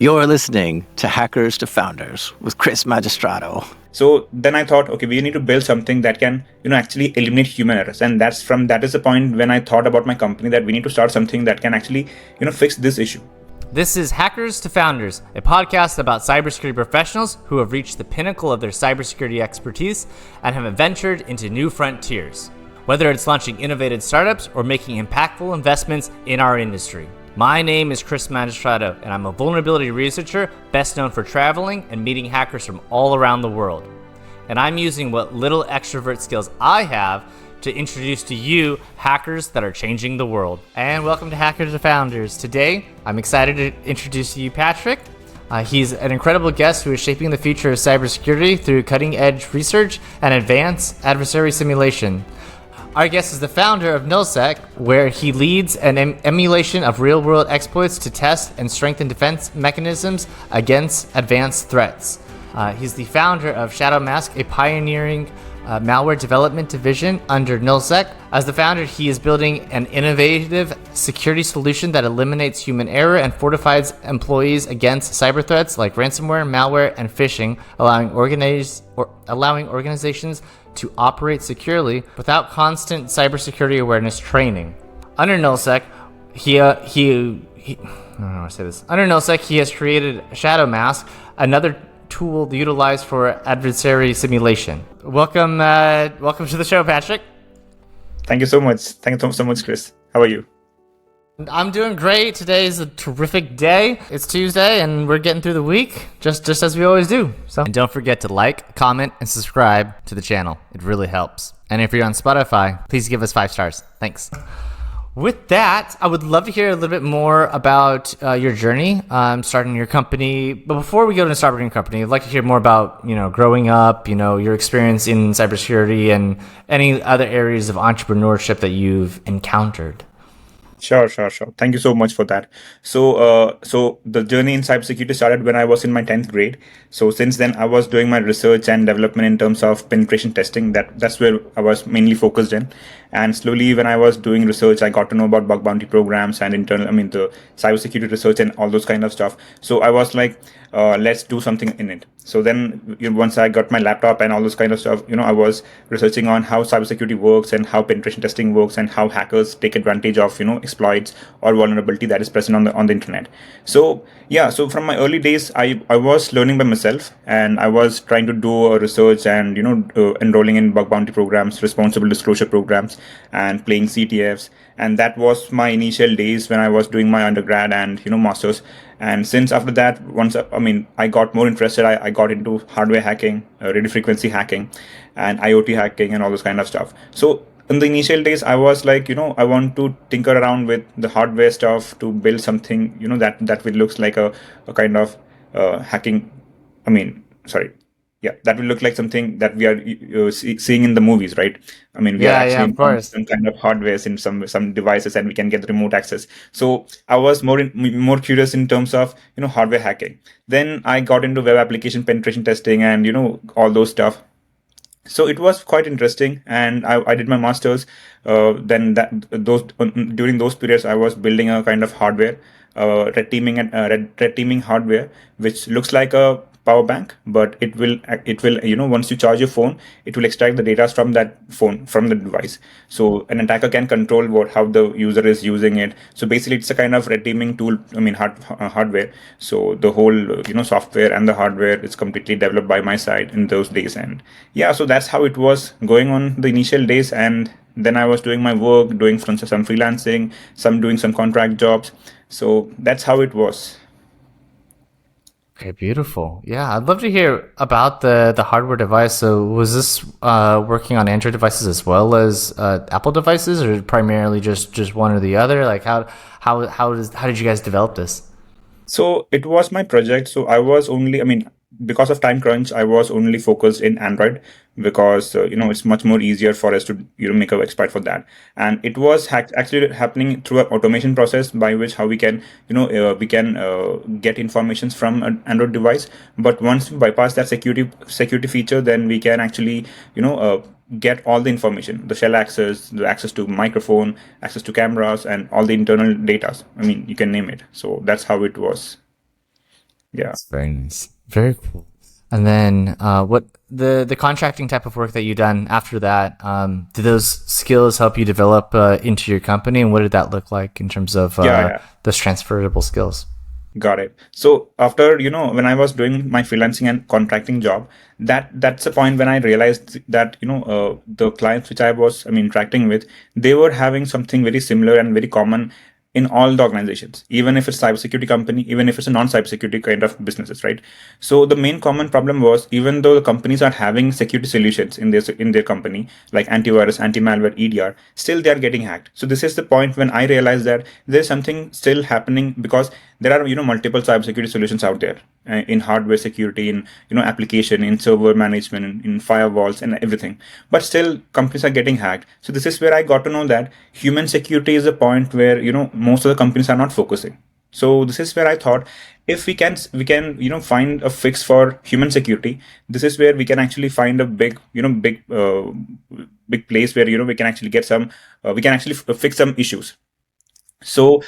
You're listening to Hackers to Founders with Chris Magistrato. So then I thought, okay, we need to build something that can, actually eliminate human errors. And that is the point when I thought about my company, that we need to start something that can actually, fix this issue. This is Hackers to Founders, a podcast about cybersecurity professionals who have reached the pinnacle of their cybersecurity expertise and have ventured into new frontiers, whether it's launching innovative startups or making impactful investments in our industry. My name is Chris Magistrato, and I'm a vulnerability researcher best known for traveling and meeting hackers from all around the world. And I'm using what little extrovert skills I have to introduce to you hackers that are changing the world. And welcome to Hackers to Founders. Today, I'm excited to introduce to you Patrick. He's an incredible guest who is shaping the future of cybersecurity through cutting-edge research and advanced adversary simulation. Our guest is the founder of NullZec, where he leads an emulation of real-world exploits to test and strengthen defense mechanisms against advanced threats. He's the founder of ShadowMask, a pioneering malware development division under NullZec. As the founder, he is building an innovative security solution that eliminates human error and fortifies employees against cyber threats like ransomware, malware, and phishing, allowing organizations to operate securely without constant cybersecurity awareness training. Under NullZec, Under NullZec, he has created ShadowMask, another tool utilized for adversary simulation. Welcome to the show, Patrick. Thank you so much. Thank you so much, Chris. How are you? I'm doing great. Today is a terrific day. It's Tuesday and we're getting through the week, just as we always do. And don't forget to like, comment, and subscribe to the channel. It really helps. And if you're on Spotify, please give us 5 stars. Thanks. With that, I would love to hear a little bit more about your journey starting your company. But before we go to starting your company, I'd like to hear more about, growing up, your experience in cybersecurity and any other areas of entrepreneurship that you've encountered. Sure. Thank you so much for that. So the journey in cybersecurity started when I was in my 10th grade. So since then, I was doing my research and development in terms of penetration testing. That's where I was mainly focused in. And slowly, when I was doing research, I got to know about bug bounty programs and the cybersecurity research and all those kind of stuff. So I was like, let's do something in it. So then once I got my laptop and all those kind of stuff, I was researching on how cybersecurity works and how penetration testing works and how hackers take advantage of, exploits or vulnerability that is present on the internet. So from my early days, I was learning by myself, and I was trying to do a research and, enrolling in bug bounty programs, responsible disclosure programs, and playing CTFs. And that was my initial days when I was doing my undergrad and, masters. And since after that, I got more interested. I got into hardware hacking, radio frequency hacking, and IoT hacking, and all this kind of stuff. So in the initial days, I was like, I want to tinker around with the hardware stuff to build something, that will looks like a kind of hacking. That will look like something that we are seeing in the movies, right? We are actually of course. some kind of hardware in some devices, and we can get remote access. So I was more curious in terms of hardware hacking. Then I got into web application penetration testing and all those stuff. So it was quite interesting, and I did my masters. During those periods, I was building a kind of hardware, red teaming hardware, which looks like a power bank, but it will once you charge your phone, it will extract the data from that phone, from the device. So an attacker can control how the user is using it. So basically, it's a kind of red teaming tool. Hardware. So the whole software and the hardware is completely developed by my side in those days. And so that's how it was going on the initial days. And then I was doing my work, doing some freelancing, doing some contract jobs. So that's how it was. Okay, beautiful. Yeah, I'd love to hear about the hardware device. So was this working on Android devices as well as Apple devices, or primarily just one or the other? Like how did you guys develop this? So it was my project. So I was only, because of time crunch, I was only focused in Android because it's much more easier for us to make a exploit for that. And it was actually happening through an automation process by which how we can get informations from an Android device. But once we bypass that security feature, then we can actually get all the information, the shell access, the access to microphone, access to cameras, and all the internal data. You can name it. So that's how it was. Yeah. That's very nice. Very cool. And then what the contracting type of work that you done after that, did those skills help you develop into your company? And what did that look like in terms of Yeah. those transferable skills? Got it. So after, when I was doing my freelancing and contracting job, that's the point when I realized that, the clients which interacting with, they were having something very similar and very common in all the organizations, even if it's a cybersecurity company, even if it's a non-cybersecurity kind of businesses, right? So the main common problem was, even though the companies are having security solutions in their company, like antivirus, anti-malware, EDR, still they are getting hacked. So this is the point when I realized that there's something still happening, because there are multiple cybersecurity solutions out there, in hardware security, in application, in server management, in firewalls and everything, but still companies are getting hacked. So this is where I got to know that human security is a point where most of the companies are not focusing. So this is where I thought, if we can find a fix for human security, this is where we can actually find a big place where we can actually get some we can actually fix some issues. So,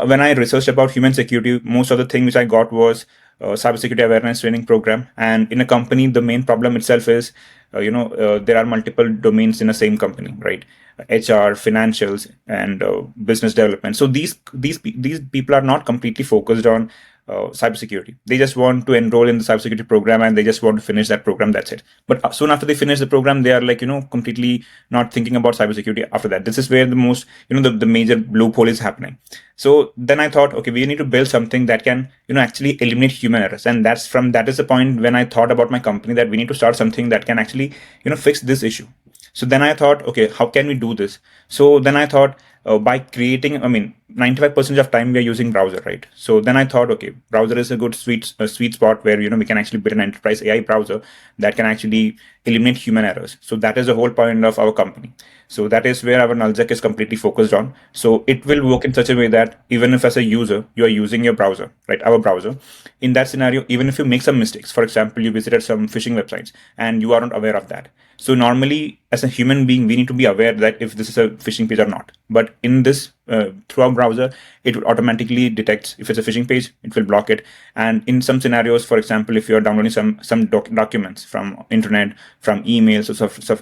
when I researched about human security, most of the thing which I got was cybersecurity awareness training program. And in a company, the main problem itself is, there are multiple domains in the same company, right? HR, financials, and business development. So these people are not completely focused on cybersecurity. They just want to enroll in the cybersecurity program and they just want to finish that program. That's it. But soon after they finish the program, they are like, completely not thinking about cybersecurity after that. This is where the most, the major loophole is happening. So then I thought, okay, we need to build something that can, actually eliminate human errors. And that is the point when I thought about my company, that we need to start something that can actually, fix this issue. So then I thought, okay, how can we do this? So then I thought, by creating, 95% of time we are using browser, right? So then I thought, okay, browser is a good sweet spot where, we can actually build an enterprise AI browser that can actually eliminate human errors. So that is the whole point of our company. So that is where our NullZec is completely focused on. So it will work in such a way that even if as a user, you are using your browser, right? Our browser, in that scenario, even if you make some mistakes, for example, you visited some phishing websites and you aren't aware of that. So normally, as a human being, we need to be aware that if this is a phishing page or not. But in this, through our browser, it will automatically detect if it's a phishing page, it will block it. And in some scenarios, for example, if you are downloading some documents from internet, from emails,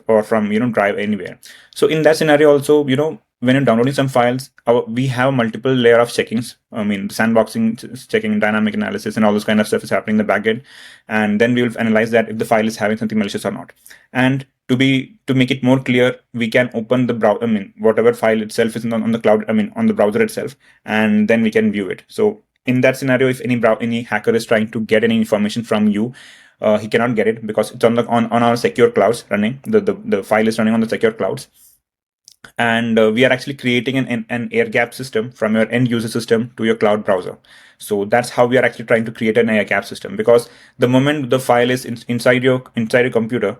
or from Drive, anywhere. So in that scenario, also, when you're downloading some files, we have multiple layer of checkings. Sandboxing, checking, dynamic analysis, and all those kind of stuff is happening in the backend. And then we will analyze that if the file is having something malicious or not. And to make it more clear, we can open the browser, whatever file itself is on the cloud, on the browser itself, and then we can view it. So in that scenario, if any hacker is trying to get any information from you, he cannot get it, because it's on our secure clouds running. The file is running on the secure clouds. And we are actually creating an air gap system from your end user system to your cloud browser. So that's how we are actually trying to create an air gap system, because the moment the file is inside your computer,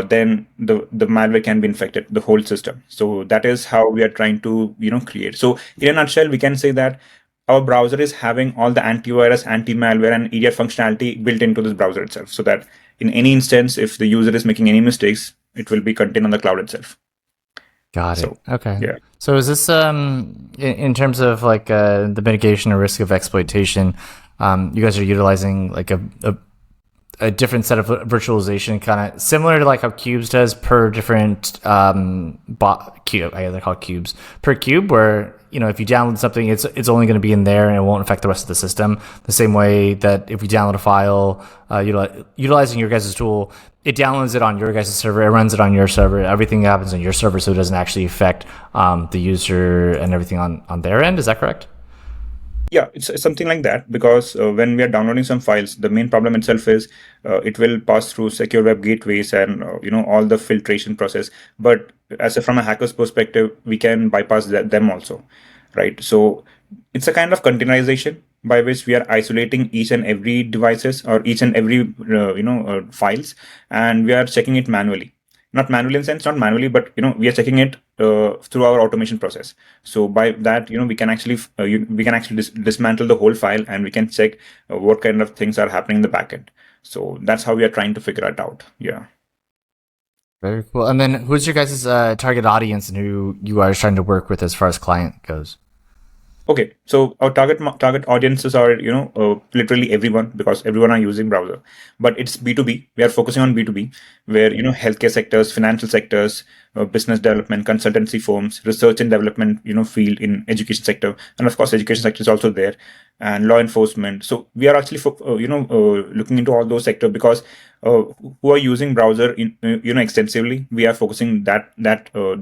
then the malware can be infected the whole system. So that is how we are trying to create. So in a nutshell, we can say that our browser is having all the antivirus, anti-malware, and EDR functionality built into this browser itself, so that in any instance, if the user is making any mistakes, it will be contained on the cloud itself. Got it. So, okay. Yeah. So is this in terms of like the mitigation or risk of exploitation? You guys are utilizing like a different set of virtualization, kind of similar to like how Cubes does per different cube. They're called cubes per cube, where if you download something, it's only going to be in there and it won't affect the rest of the system. The same way that if we download a file, utilizing your guys' tool, it downloads it on your guys' server, it runs it on your server, everything happens on your server, so it doesn't actually affect the user and everything on their end. Is that correct? Yeah, it's something like that, because when we are downloading some files, the main problem itself is it will pass through secure web gateways and all the filtration process. But from a hacker's perspective, we can bypass them also, right? So it's a kind of containerization by which we are isolating each and every devices or each and every files, and we are checking it manually. Not manually in sense, not manually, but we are checking it through our automation process. So by that, we can actually dismantle the whole file, and we can check what kind of things are happening in the backend. So that's how we are trying to figure it out. Yeah. Very cool. And then who's your guys' target audience and who you are trying to work with as far as client goes? Okay, so our target audiences are literally everyone, because everyone are using browser, but it's B2B. We are focusing on B2B, where healthcare sectors, financial sectors, business development, consultancy firms, research and development field in education sector, and of course education sector is also there, and law enforcement. So we are actually looking into all those sectors, because who are using browser extensively. We are focusing that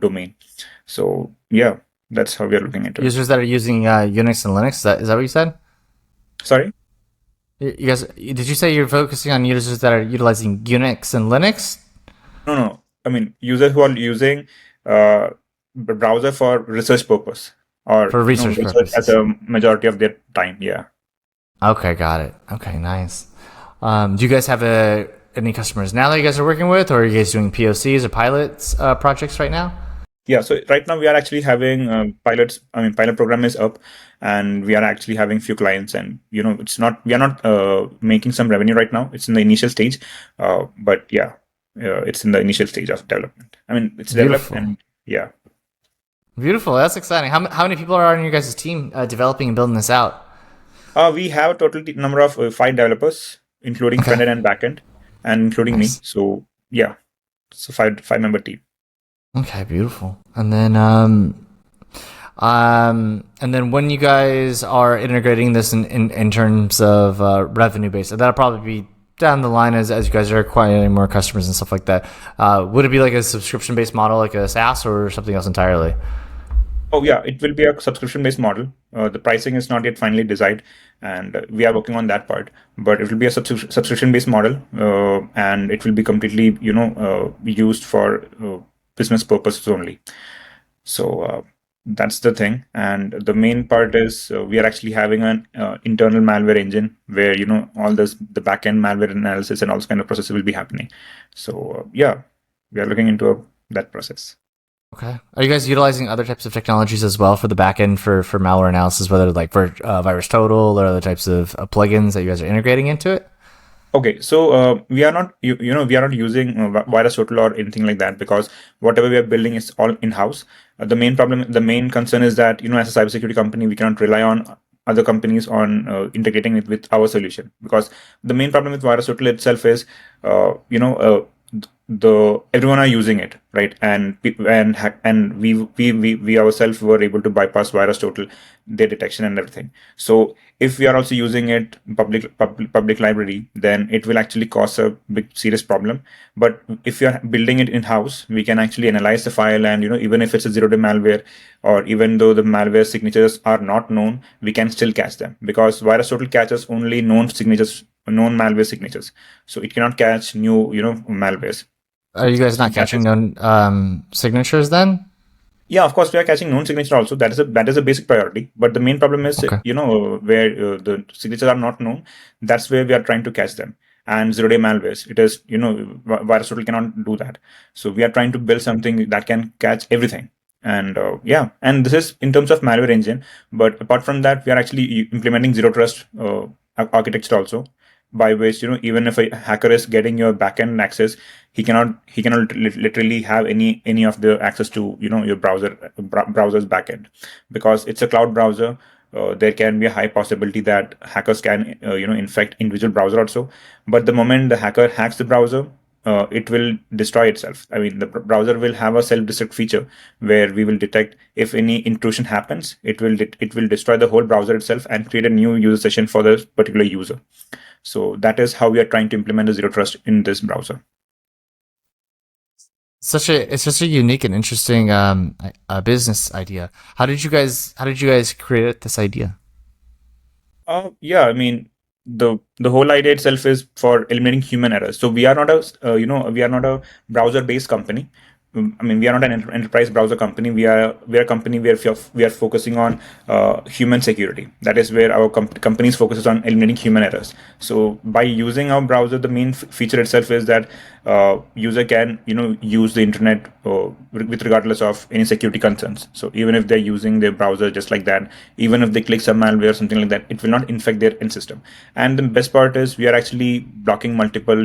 domain. So yeah. That's how we are looking into it. Users that are using Unix and Linux. Is that what you said? Sorry? You guys, did you say you're focusing on users that are utilizing Unix and Linux? No. I mean, users who are using the browser for research purpose, or For research research as purposes. a majority of their time. Yeah. Okay, got it. Okay, nice. Do you guys have any customers now that you guys are working with, or are you guys doing POCs or pilots projects right now? Yeah, so right now we are actually having pilots. I mean, pilot program is up, and we are actually having few clients. And it's not we are not making some revenue right now. It's in the initial stage, but yeah, it's in the initial stage of development. I mean, it's developed, Beautiful. and yeah. Beautiful. That's exciting. How many people are on your guys' team developing and building this out? We have a total number of 5 developers, including Okay. front end and back end, and including me. Nice. So yeah, it's a five member team. Okay, beautiful. And then when you guys are integrating this in terms of revenue base, that'll probably be down the line as you guys are acquiring more customers and stuff like that. Would it be like a subscription based model, like a SaaS, or something else entirely? Oh yeah, it will be a subscription based model. The pricing is not yet finally decided, and we are working on that part. But it will be a subscription based model, and it will be completely used for business purposes only. So that's the thing. And the main part is we are actually having an internal malware engine where all the backend malware analysis and all this kind of processes will be happening. So yeah, we are looking into that process. Okay. Are you guys utilizing other types of technologies as well for the backend for malware analysis, whether like for Virus Total or other types of plugins that you guys are integrating into it? Okay, so we are not we are not using Virus Total or anything like that, because whatever we are building is all in house. The main concern is that as a cybersecurity company, we cannot rely on other companies on integrating it with our solution, because the main problem with Virus Total itself is the everyone are using it, right? And we ourselves were able to bypass Virus Total, their detection and everything. So if we are also using it public library, then it will actually cause a big serious problem. But if you are building it in house, we can actually analyze the file, and even if it's a zero-day malware, or even though the malware signatures are not known, we can still catch them, because Virus Total catches only known signatures, known malware signatures. So it cannot catch new malwares. Are you guys not catching known signatures then? Yeah, of course we are catching known signature also. That is a basic priority. But the main problem is, Okay. where the signatures are not known. That's where we are trying to catch them. And zero-day malwares, it is Virus Total cannot do that. So we are trying to build something that can catch everything. And yeah, and this is in terms of malware engine. But apart from that, we are actually implementing zero trust architecture also, by which even if a hacker is getting your backend access, he cannot literally have any of the access to your browser's backend, because it's a cloud browser. There can be a high possibility that hackers can infect individual browser also. But the moment the hacker hacks the browser, it will destroy itself. I mean, the browser will have a self-destruct feature where we will detect if any intrusion happens. It will destroy the whole browser itself and create a new user session for the particular user. So that is how we are trying to implement the zero trust in this browser. It's such a unique and interesting business idea. How did you guys create this idea? Yeah, I mean, the whole idea itself is for eliminating human errors. So we are not we are not a browser based company. I mean, we are not an enterprise browser company. We are a company where we are focusing on human security. That is where our company's focuses on eliminating human errors. So by using our browser, the main feature itself is that user can use the internet with regardless of any security concerns. So even if they're using their browser just like that, even if they click some malware or something like that, it will not infect their end system. And the best part is we are actually blocking multiple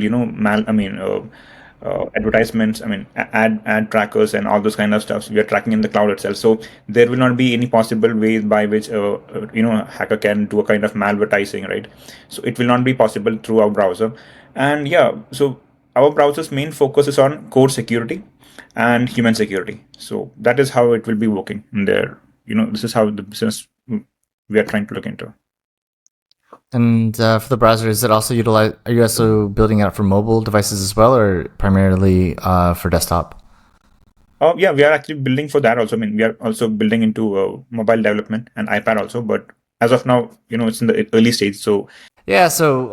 advertisements, ad trackers and all those kind of stuff. We are tracking in the cloud itself. So there will not be any possible way by which a hacker can do a kind of malvertising, right? So it will not be possible through our browser. And yeah, so our browser's main focus is on core security and human security. So that is how it will be working in there. This is how the business we are trying to look into. And for the browser, is it also utilize? Are you also building it out for mobile devices as well, or primarily for desktop? Oh yeah, we are actually building for that also. We are also building into mobile development and iPad also. But as of now, it's in the early stage. So Yeah. So,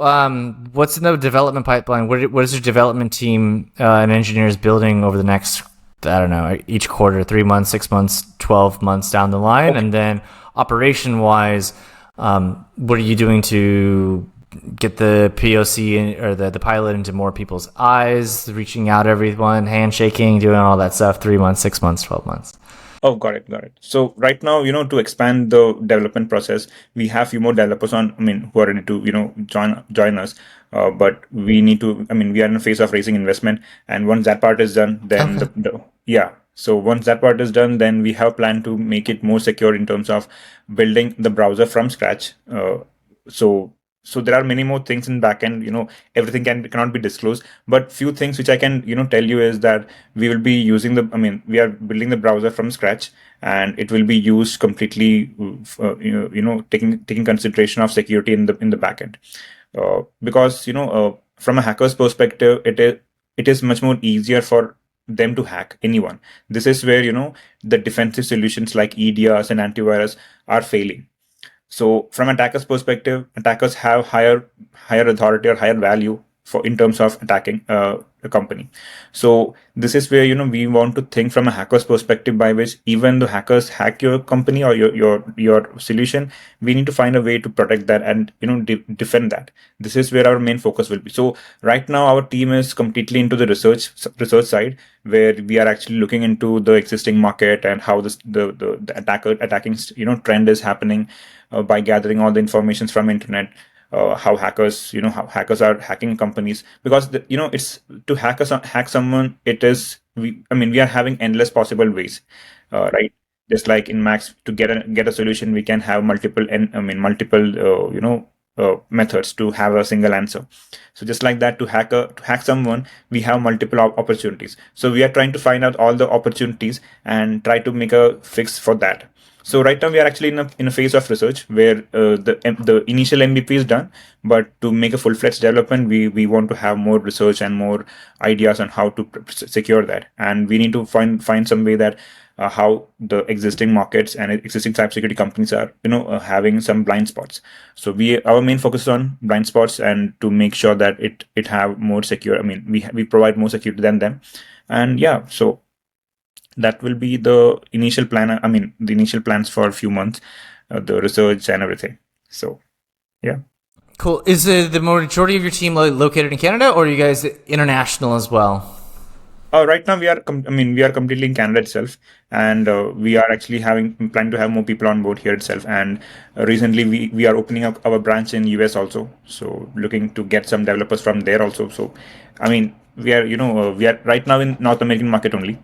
what's in the development pipeline? What is your development team and engineers building over the next, I don't know, each quarter, 3 months, 6 months, 12 months down the line? Okay. And then operation wise, what are you doing to get the POC or the pilot into more people's eyes, reaching out to everyone, handshaking, doing all that stuff, 3 months, 6 months, 12 months? Oh, got it. So right now, to expand the development process, we have few more developers who are ready to, join us. But we need to, we are in a phase of raising investment. And once that part is done, then Okay. So once that part is done, then we have planned to make it more secure in terms of building the browser from scratch. So there are many more things in backend. Everything cannot be disclosed, but few things which I can tell you is that we will be using we are building the browser from scratch, and it will be used completely, taking consideration of security in the backend, because from a hacker's perspective, it is much more easier for them to hack anyone. This is where the defensive solutions like EDRs and antivirus are failing. So from attacker's perspective, attackers have higher authority or higher value for in terms of attacking a company. So this is where we want to think from a hacker's perspective, by which even the hackers hack your company or your solution, we need to find a way to protect that and defend that. This is where our main focus will be. So right now our team is completely into the research side, where we are actually looking into the existing market and how the attacking trend is happening, by gathering all the information from internet, how hackers are hacking companies, because it's to hack someone. We are having endless possible ways, right? Just like in Max, to get a solution, we can have multiple methods to have a single answer. So just like that, to hack someone, we have multiple opportunities. So we are trying to find out all the opportunities and try to make a fix for that. So right now we are actually in a phase of research where the initial MVP is done, but to make a full-fledged development, we want to have more research and more ideas on how to secure that, and we need to find some way that how the existing markets and existing cybersecurity companies are having some blind spots. So our main focus is on blind spots, and to make sure that it have more secure. We provide more security than them, and yeah, so that will be the initial plan. The initial plans for a few months, the research and everything. So yeah. Cool. Is the majority of your team located in Canada, or are you guys international as well? Right now we are completely in Canada itself, and we are actually plan to have more people on board here itself. And recently we are opening up our branch in US also, so looking to get some developers from there also. So we are we are right now in North American market only.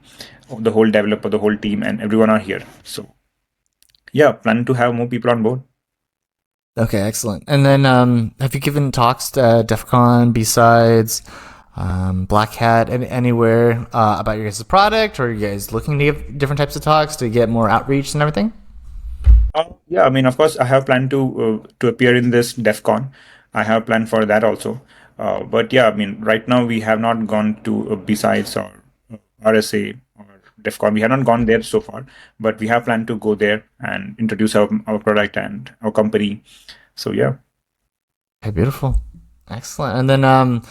The whole developer, the whole team, and everyone are here. So yeah, planning to have more people on board. Okay, excellent. And then have you given talks to DEF CON, B-Sides, Black Hat, anywhere about your guys' product, or are you guys looking to give different types of talks to get more outreach and everything? Yeah, of course, I have planned to appear in this DEF CON. I have planned for that also. But yeah, right now we have not gone to B-Sides or RSA or DEF CON. We have not gone there so far, but we have planned to go there and introduce our product and our company. So yeah. Okay, beautiful. Excellent. And then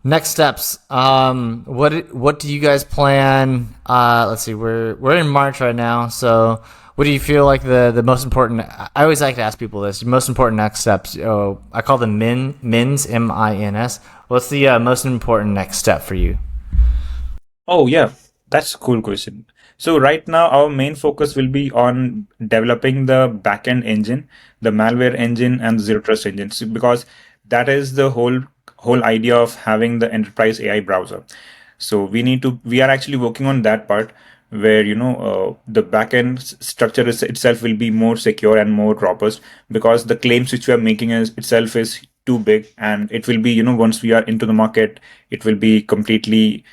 next steps. What do you guys plan? Let's see. We're in March right now, so what do you feel like the most important? I always like to ask people this. Most important next steps. I call them MINS, MINS. What's the most important next step for you? Oh yeah, that's a cool question. So right now our main focus will be on developing the backend engine, the malware engine, and zero trust engines, because that is the whole idea of having the enterprise AI browser. So we are actually working on that part where the backend structure itself will be more secure and more robust, because the claims which we are making itself is too big, and it will be, once we are into the market, it will be completely,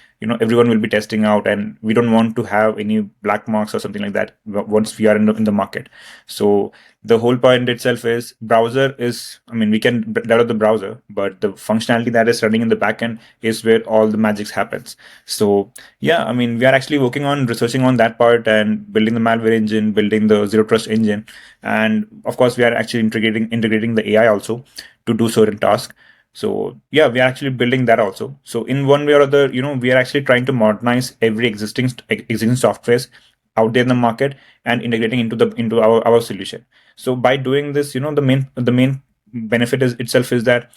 everyone will be testing out, and we don't want to have any black marks or something like that once we are in the market. So the whole point itself is browser is, I mean, we can download the browser, but the functionality that is running in the backend is where all the magic happens. So yeah, I mean, we are actually working on researching on that part and building the malware engine, building the zero trust engine, and of course we are actually integrating the AI also to do certain tasks. So yeah, we are actually building that also. So in one way or other, we are actually trying to modernize every existing softwares out there in the market and integrating into our solution. So by doing this, the main benefit is that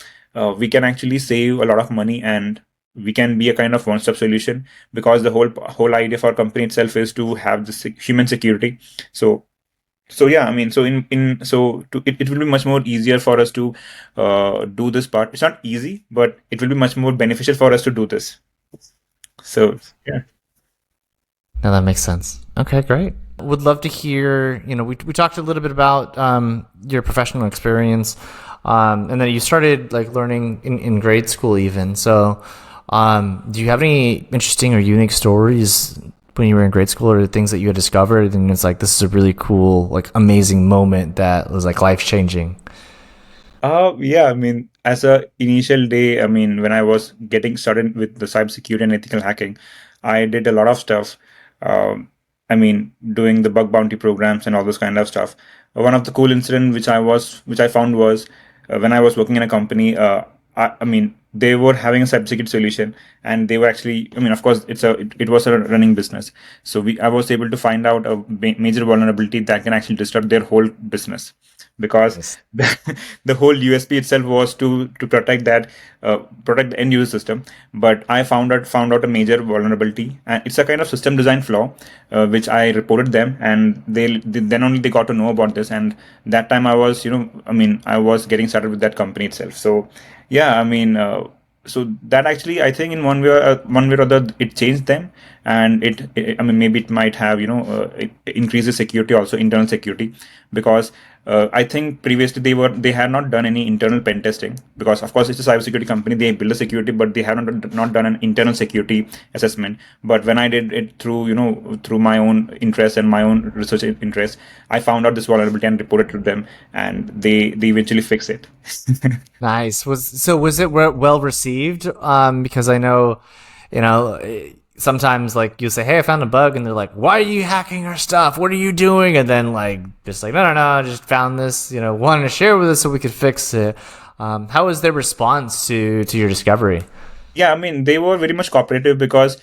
we can actually save a lot of money, and we can be a kind of one-stop solution, because the whole idea for our company itself is to have this human security. So yeah, I mean, so it will be much more easier for us to do this part. It's not easy, but it will be much more beneficial for us to do this. So yeah. No, that makes sense. Okay, great. Would love to hear, we talked a little bit about your professional experience, and then you started like learning in grade school even. So do you have any interesting or unique stories when you were in grade school, or things that you had discovered and it's like, this is a really cool, like amazing moment that was like life changing? Yeah, I mean, as a initial day, I mean, when I was getting started with the cybersecurity and ethical hacking, I did a lot of stuff. I mean, doing the bug bounty programs and all this kind of stuff. One of the cool incident which I found was when I was working in a company. I mean, they were having a cybersecurity solution, and they were actually, I mean, of course, it was a running business. So I was able to find out a major vulnerability that can actually disrupt their whole business, because Nice. the whole USP itself was to protect that, protect the end user system. But I found out a major vulnerability, and it's a kind of system design flaw, which I reported them, and then only they got to know about this. And that time I was, I mean, I was getting started with that company itself. So yeah, I mean, so that actually, I think in one way or other, it changed them, and I mean, maybe it might have, it increases security also, internal security, because I think previously they had not done any internal pen testing, because of course it's a cybersecurity company, they build a security, but they have not done an internal security assessment. But when I did it through, through my own interest and my own research interest, I found out this vulnerability and reported to them, and they eventually fixed it. Nice. Was it well received? Because I know, sometimes like you say, "Hey, I found a bug," and they're like, "Why are you hacking our stuff? What are you doing?" And then like just like, "No, I just found this. Wanted to share with us so we could fix it." How was their response to your discovery? Yeah, I mean, they were very much cooperative, because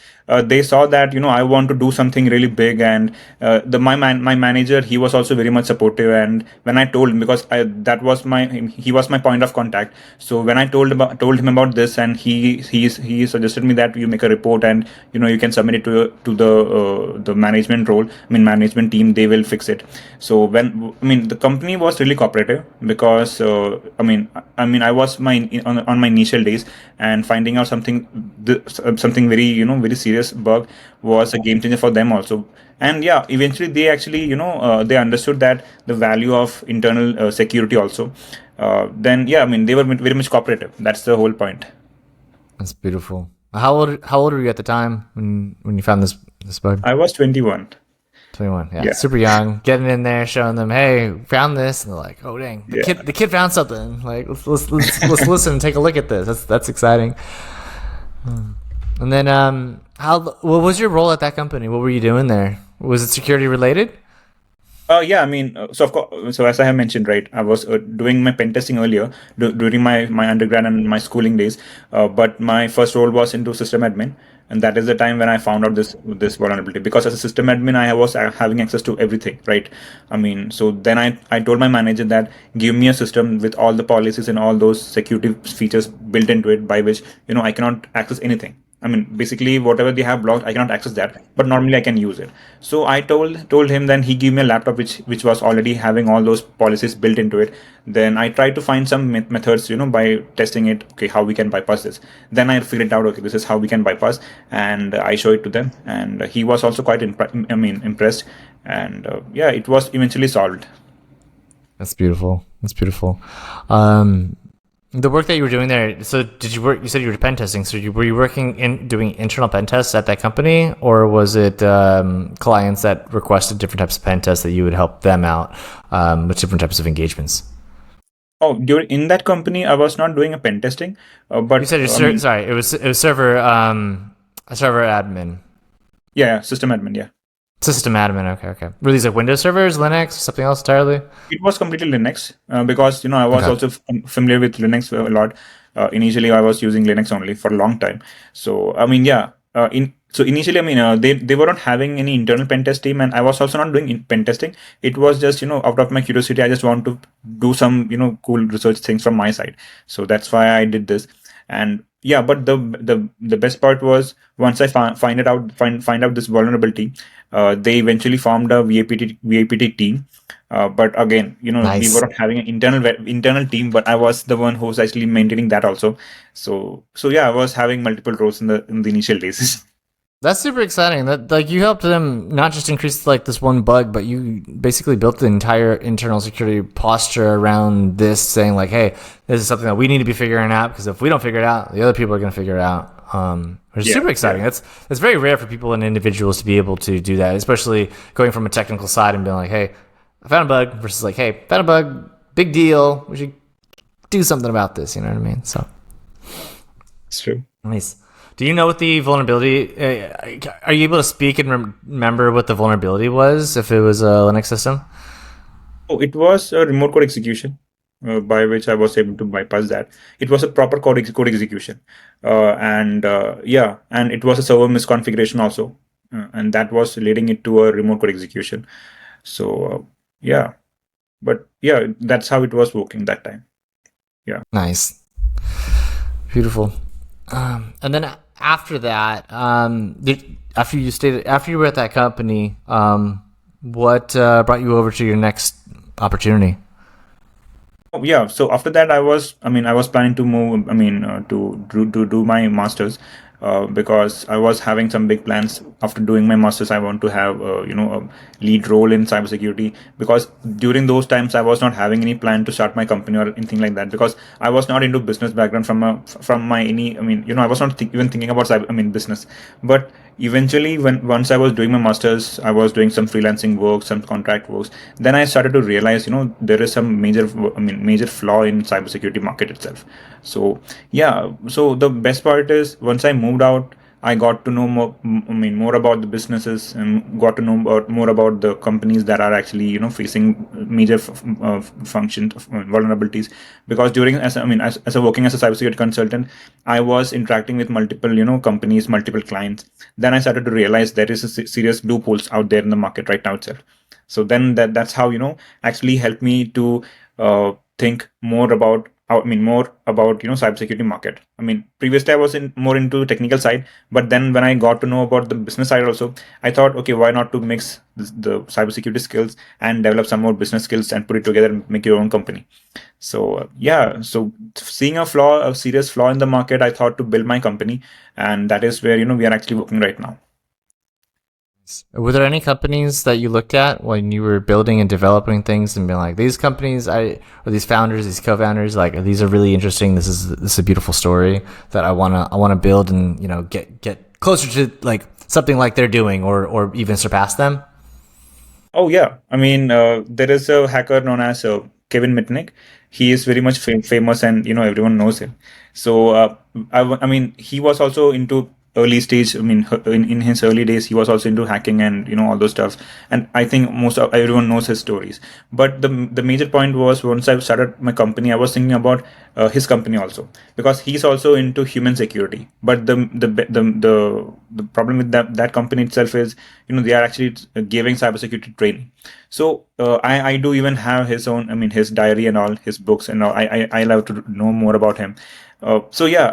they saw that, I want to do something really big. And my manager, he was also very much supportive. And when I told him, because he was my point of contact, so when I told him about this, and he suggested me that you make a report, and you can submit it to the management role, I mean, management team, they will fix it. So I mean, the company was really cooperative, because I was on my initial days, and finding out something very, very serious bug was a game changer for them also. And yeah, eventually they actually, they understood that the value of internal security also. Then yeah, I mean, they were very much cooperative. That's the whole point. That's beautiful. How old were you at the time when you found this bug? I was 21. 21. Yeah, Yeah. super young. Getting in there, showing them, "Hey, found this," and they're like, "Oh dang, Yeah. the kid found something. Like let's listen and take a look at this. That's exciting." And then what was your role at that company? What were you doing there? Was it security related? Yeah, I mean, so of course, so as I have mentioned, right, I was doing my pen testing earlier during my undergrad and my schooling days. But my first role was into system admin, and that is the time when I found out this vulnerability. Because as a system admin, I was having access to everything, right? I mean, so then I told my manager that give me a system with all the policies and all those security features built into it, by which I cannot access anything. I mean, basically whatever they have blocked, I cannot access that, but normally I can use it. So I told him, then he gave me a laptop which was already having all those policies built into it. Then I tried to find some methods, by testing it. Okay, how we can bypass this. Then I figured out, okay, this is how we can bypass, and I show it to them, and he was also quite impressed, and yeah, it was eventually solved. That's beautiful. That's beautiful. The work that you were doing there, so did you work, you said you were pen testing, so were you working in doing internal pen tests at that company, or was it clients that requested different types of pen tests that you would help them out with different types of engagements? Oh, in that company, I was not doing a pen testing, but You said sorry, it was server admin. Yeah, system admin, yeah. System admin, okay. Were these like Windows servers, Linux, something else entirely? It was completely Linux because I was also familiar with Linux a lot. Initially, I was using Linux only for a long time. So I mean, yeah. So initially, I mean, they were not having any internal pen test team, and I was also not doing pen testing. It was just out of my curiosity, I just want to do some cool research things from my side. So that's why I did this. And yeah, but the best part was once I find out this vulnerability, they eventually formed a VAPT team. But again, we were not having an internal team, but I was the one who was actually maintaining that also. So yeah, I was having multiple roles in the initial days. That's super exciting. That like you helped them not just increase like this one bug, but you basically built the entire internal security posture around this, saying like, "Hey, this is something that we need to be figuring out because if we don't figure it out, the other people are going to figure it out." Which is super exciting. That's very rare for people and individuals to be able to do that, especially going from a technical side and being like, "Hey, I found a bug," versus like, "Hey, found a bug, big deal. We should do something about this." You know what I mean? So it's true. Nice. Do you know what the vulnerability? Are you able to speak and remember what the vulnerability was if it was a Linux system? Oh, it was a remote code execution by which I was able to bypass that. It was a proper code execution, and it was a server misconfiguration also, and that was leading it to a remote code execution. So yeah, but yeah, that's how it was working that time. Yeah. Nice. Beautiful. And then after that, after you were at that company, what brought you over to your next opportunity? Yeah, so after that, I was planning to move. To do my masters, because I was having some big plans. After doing my masters, I want to have a lead role in cybersecurity, because during those times I was not having any plan to start my company or anything like that, because I was not into business background from my any. I was not even thinking about business. But eventually, once I was doing my masters, I was doing some freelancing work, some contract works. Then I started to realize, there is some major flaw in cybersecurity market itself. So yeah, so the best part is once I moved out, I got to know more about the businesses, and got to know more about the companies that are actually facing major functions vulnerabilities. Because during as a working as a cybersecurity consultant, I was interacting with multiple companies, multiple clients. Then I started to realize there is a serious loopholes out there in the market right now itself. So then that's how actually helped me to think more about cybersecurity market. Previously I was more into technical side, but then when I got to know about the business side also, I thought, okay, why not to mix the cybersecurity skills and develop some more business skills and put it together and make your own company. So so seeing a serious flaw in the market, I thought to build my company, and that is where we are actually working right now. Were there any companies that you looked at when you were building and developing things and being like, these companies, or these founders, these co-founders, like these are really interesting. This is a beautiful story that I wanna build and get closer to like something like they're doing or even surpass them? Oh yeah, there is a hacker known as Kevin Mitnick. He is very much famous, and everyone knows him. So he was also into early stage. In his early days, he was also into hacking and all those stuff. And I think everyone knows his stories. But the major point was, once I started my company, I was thinking about his company also, because he's also into human security. But the problem with that company itself is, they are actually giving cybersecurity training. So I do even have his own, his diary and all, his books and all. I love to know more about him. So yeah,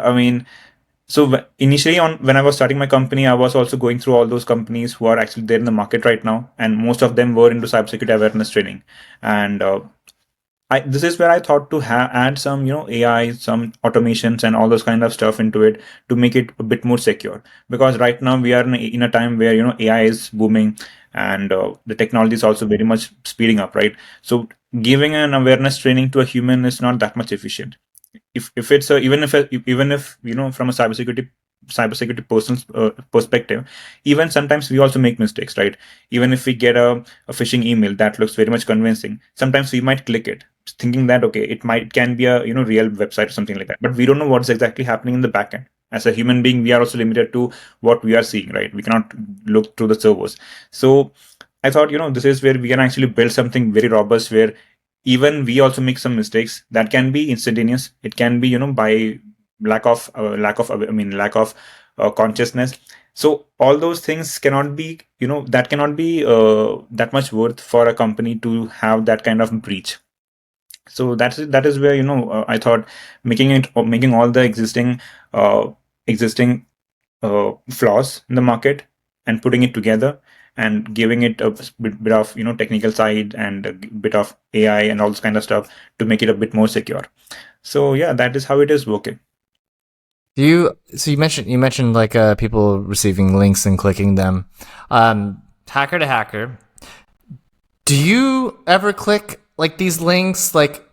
So initially, on when I was starting my company, I was also going through all those companies who are actually there in the market right now, and most of them were into cybersecurity awareness training. And this is where I thought to add some, AI, some automations and all those kind of stuff into it to make it a bit more secure. Because right now we are in a time where, AI is booming, and the technology is also very much speeding up, right? So giving an awareness training to a human is not that much efficient. If it's even if, from a cybersecurity person's perspective, even sometimes we also make mistakes, right? Even if we get a phishing email that looks very much convincing, sometimes we might click it thinking that, okay, can be a, real website or something like that, but we don't know what's exactly happening in the backend. As a human being, we are also limited to what we are seeing, right? We cannot look through the servers. So I thought, this is where we can actually build something very robust, where even we also make some mistakes that can be instantaneous. It can be, by lack of consciousness. So all those things cannot be, that cannot be that much worth for a company to have that kind of breach. So that is where, I thought making all the existing flaws in the market and putting it together and giving it a bit of, technical side and a bit of AI and all this kind of stuff to make it a bit more secure. So yeah, that is how it is working. So you mentioned like people receiving links and clicking them. Hacker to hacker, do you ever click like these links like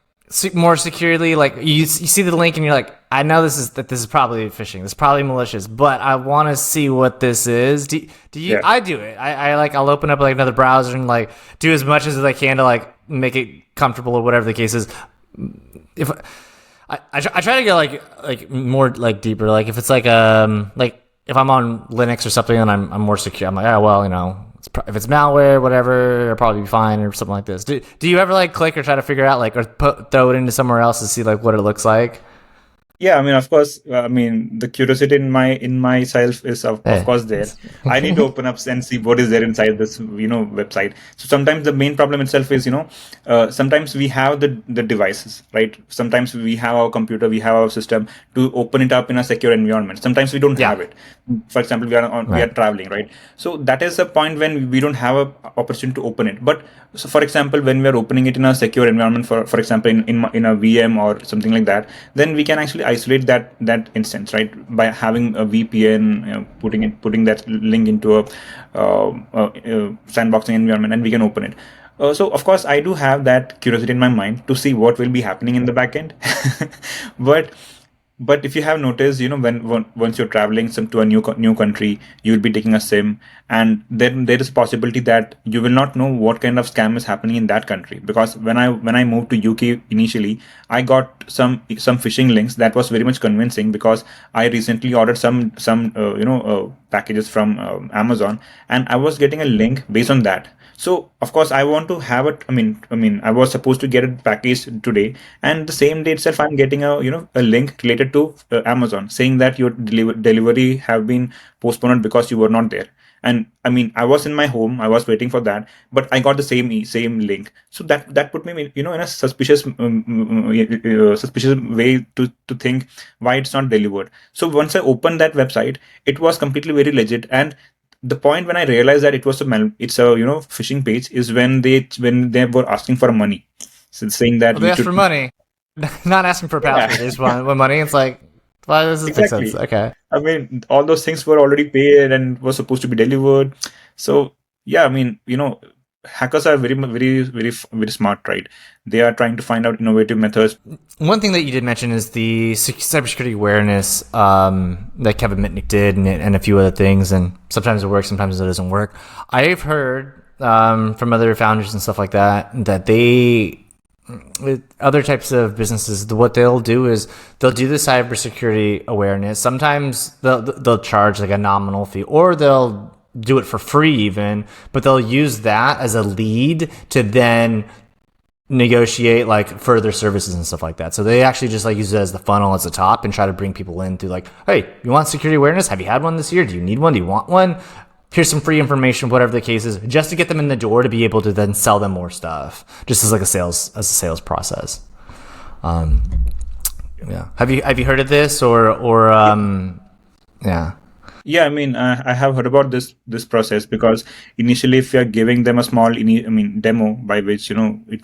more securely? Like you see the link and you're like, I know this is probably phishing, this is probably malicious, but I want to see what this is. Do you? Yeah. I do it. I'll open up like another browser and like do as much as I can to like make it comfortable or whatever the case is. If I try to go like more like deeper. Like if it's like if I'm on Linux or something and I'm more secure, I'm like, oh well, if it's malware, whatever, it'll probably be fine or something like this. Do you ever like click or try to figure out like or throw it into somewhere else to see like what it looks like? Yeah, I mean, of course, the curiosity in myself is of course there. I need to open up and see what is there inside this, website. So sometimes the main problem itself is, sometimes we have the devices, right? Sometimes we have our computer, we have our system to open it up in a secure environment. Sometimes we don't have it. For example, we are traveling, right? So that is a point when we don't have a opportunity to open it. But so for example, when we are opening it in a secure environment, for example, in a VM or something like that, then we can actually isolate that instance, right, by having a VPN, putting that link into a sandboxing environment, and we can open it. So of course I do have that curiosity in my mind to see what will be happening in the backend. But if you have noticed, when once you're traveling to a new country, you'll be taking a SIM, and then there is a possibility that you will not know what kind of scam is happening in that country. Because when I moved to UK initially, I got some phishing links that was very much convincing, because I recently ordered some packages from Amazon, and I was getting a link based on that. So of course I want to have it. I mean, I was supposed to get a package today, and the same day itself I'm getting a link related to Amazon saying that your delivery have been postponed because you were not there. And I mean, I was in my home, I was waiting for that, but I got the same link. So that put me, in a suspicious way to think why it's not delivered. So once I opened that website, it was completely very legit. And the point when I realized that it was it's a phishing page is when they were asking for money, so saying that they asked for money, not asking for a password. They just want money. It's like, why does this make sense? Okay. I mean, all those things were already paid and were supposed to be delivered. So yeah, I mean, hackers are very, very, very, very smart, right? They are trying to find out innovative methods. One thing that you did mention is the cybersecurity awareness that Kevin Mitnick did, and a few other things. And sometimes it works, sometimes it doesn't work. I've heard from other founders and stuff like that with other types of businesses, what they'll do is they'll do the cybersecurity awareness. Sometimes they'll charge like a nominal fee, or they'll do it for free even, but they'll use that as a lead to then negotiate like further services and stuff like that. So they actually just like use it as the funnel at the top and try to bring people in through like, hey, you want security awareness? Have you had one this year? Do you need one? Do you want one? Here's some free information, whatever the case is, just to get them in the door to be able to then sell them more stuff, just as like a sales process. Yeah. Have you heard of this or Yeah. Yeah, I mean, I have heard about this process, because initially, if you are giving them a small, demo by which it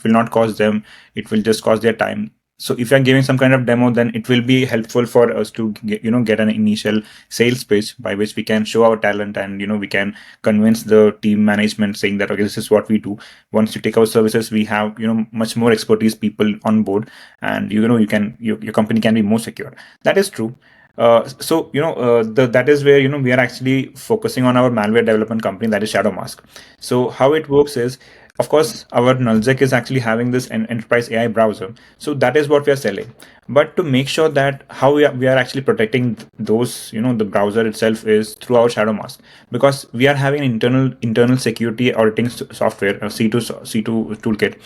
will not cost them, it will just cost their time. So if you are giving some kind of demo, then it will be helpful for us to get an initial sales pitch by which we can show our talent, and we can convince the team management saying that, okay, this is what we do. Once you take our services, we have much more expertise people on board, and your company can be more secure. That is true. That is where we are actually focusing on our malware development company, that is Shadow Mask. So how it works is, of course, our NullZec is actually having this enterprise AI browser. So that is what we are selling. But to make sure that how we are actually protecting those, the browser itself is through our Shadow Mask, because we are having internal security auditing software, C2 toolkit,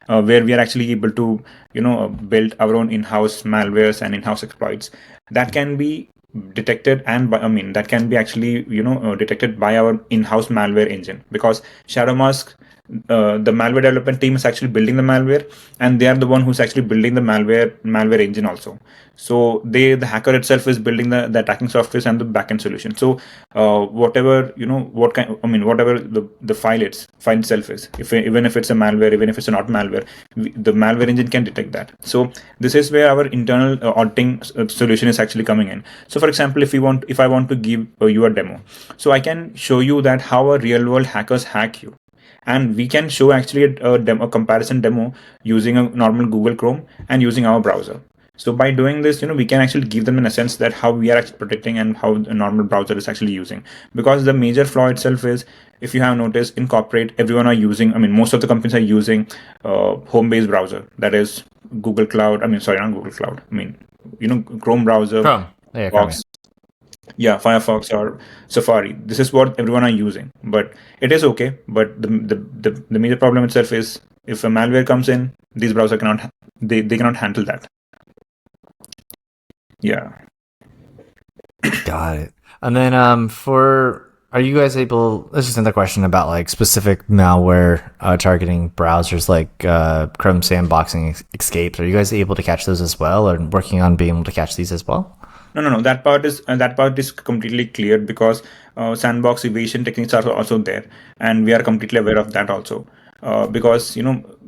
where we are actually able to build our own in-house malwares and in-house exploits that can be detected, and that can be actually detected by our in-house malware engine, because Shadow Mask, the malware development team is actually building the malware, and they are the one who's actually building the malware engine also. So the hacker itself is building the attacking software and the backend solution. So whatever whatever the file itself is, even if it's a malware, even if it's a not malware, the malware engine can detect that. So this is where our internal auditing solution is actually coming in. So for example, if I want to give you a demo, so I can show you that how a real world hackers hack you, and we can show actually a comparison demo using a normal Google Chrome and using our browser. So by doing this, we can actually give them in a sense that how we are actually protecting and how a normal browser is actually using. Because the major flaw itself is, if you have noticed, in corporate, everyone are using, most of the companies are using home-based browser, that is Google Cloud. Sorry, not Google Cloud. Chrome browser, Chrome. Yeah, Chrome. Yeah, Firefox or Safari. This is what everyone are using, but it is okay. But the major problem itself is, if a malware comes in, these browser cannot they cannot handle that. Yeah. Got it. And then are you guys able, this is another question about like specific malware targeting browsers like Chrome sandboxing escapes. Are you guys able to catch those as well, or working on being able to catch these as well? No. That part is completely clear, because sandbox evasion techniques are also there, and we are completely aware of that also. Because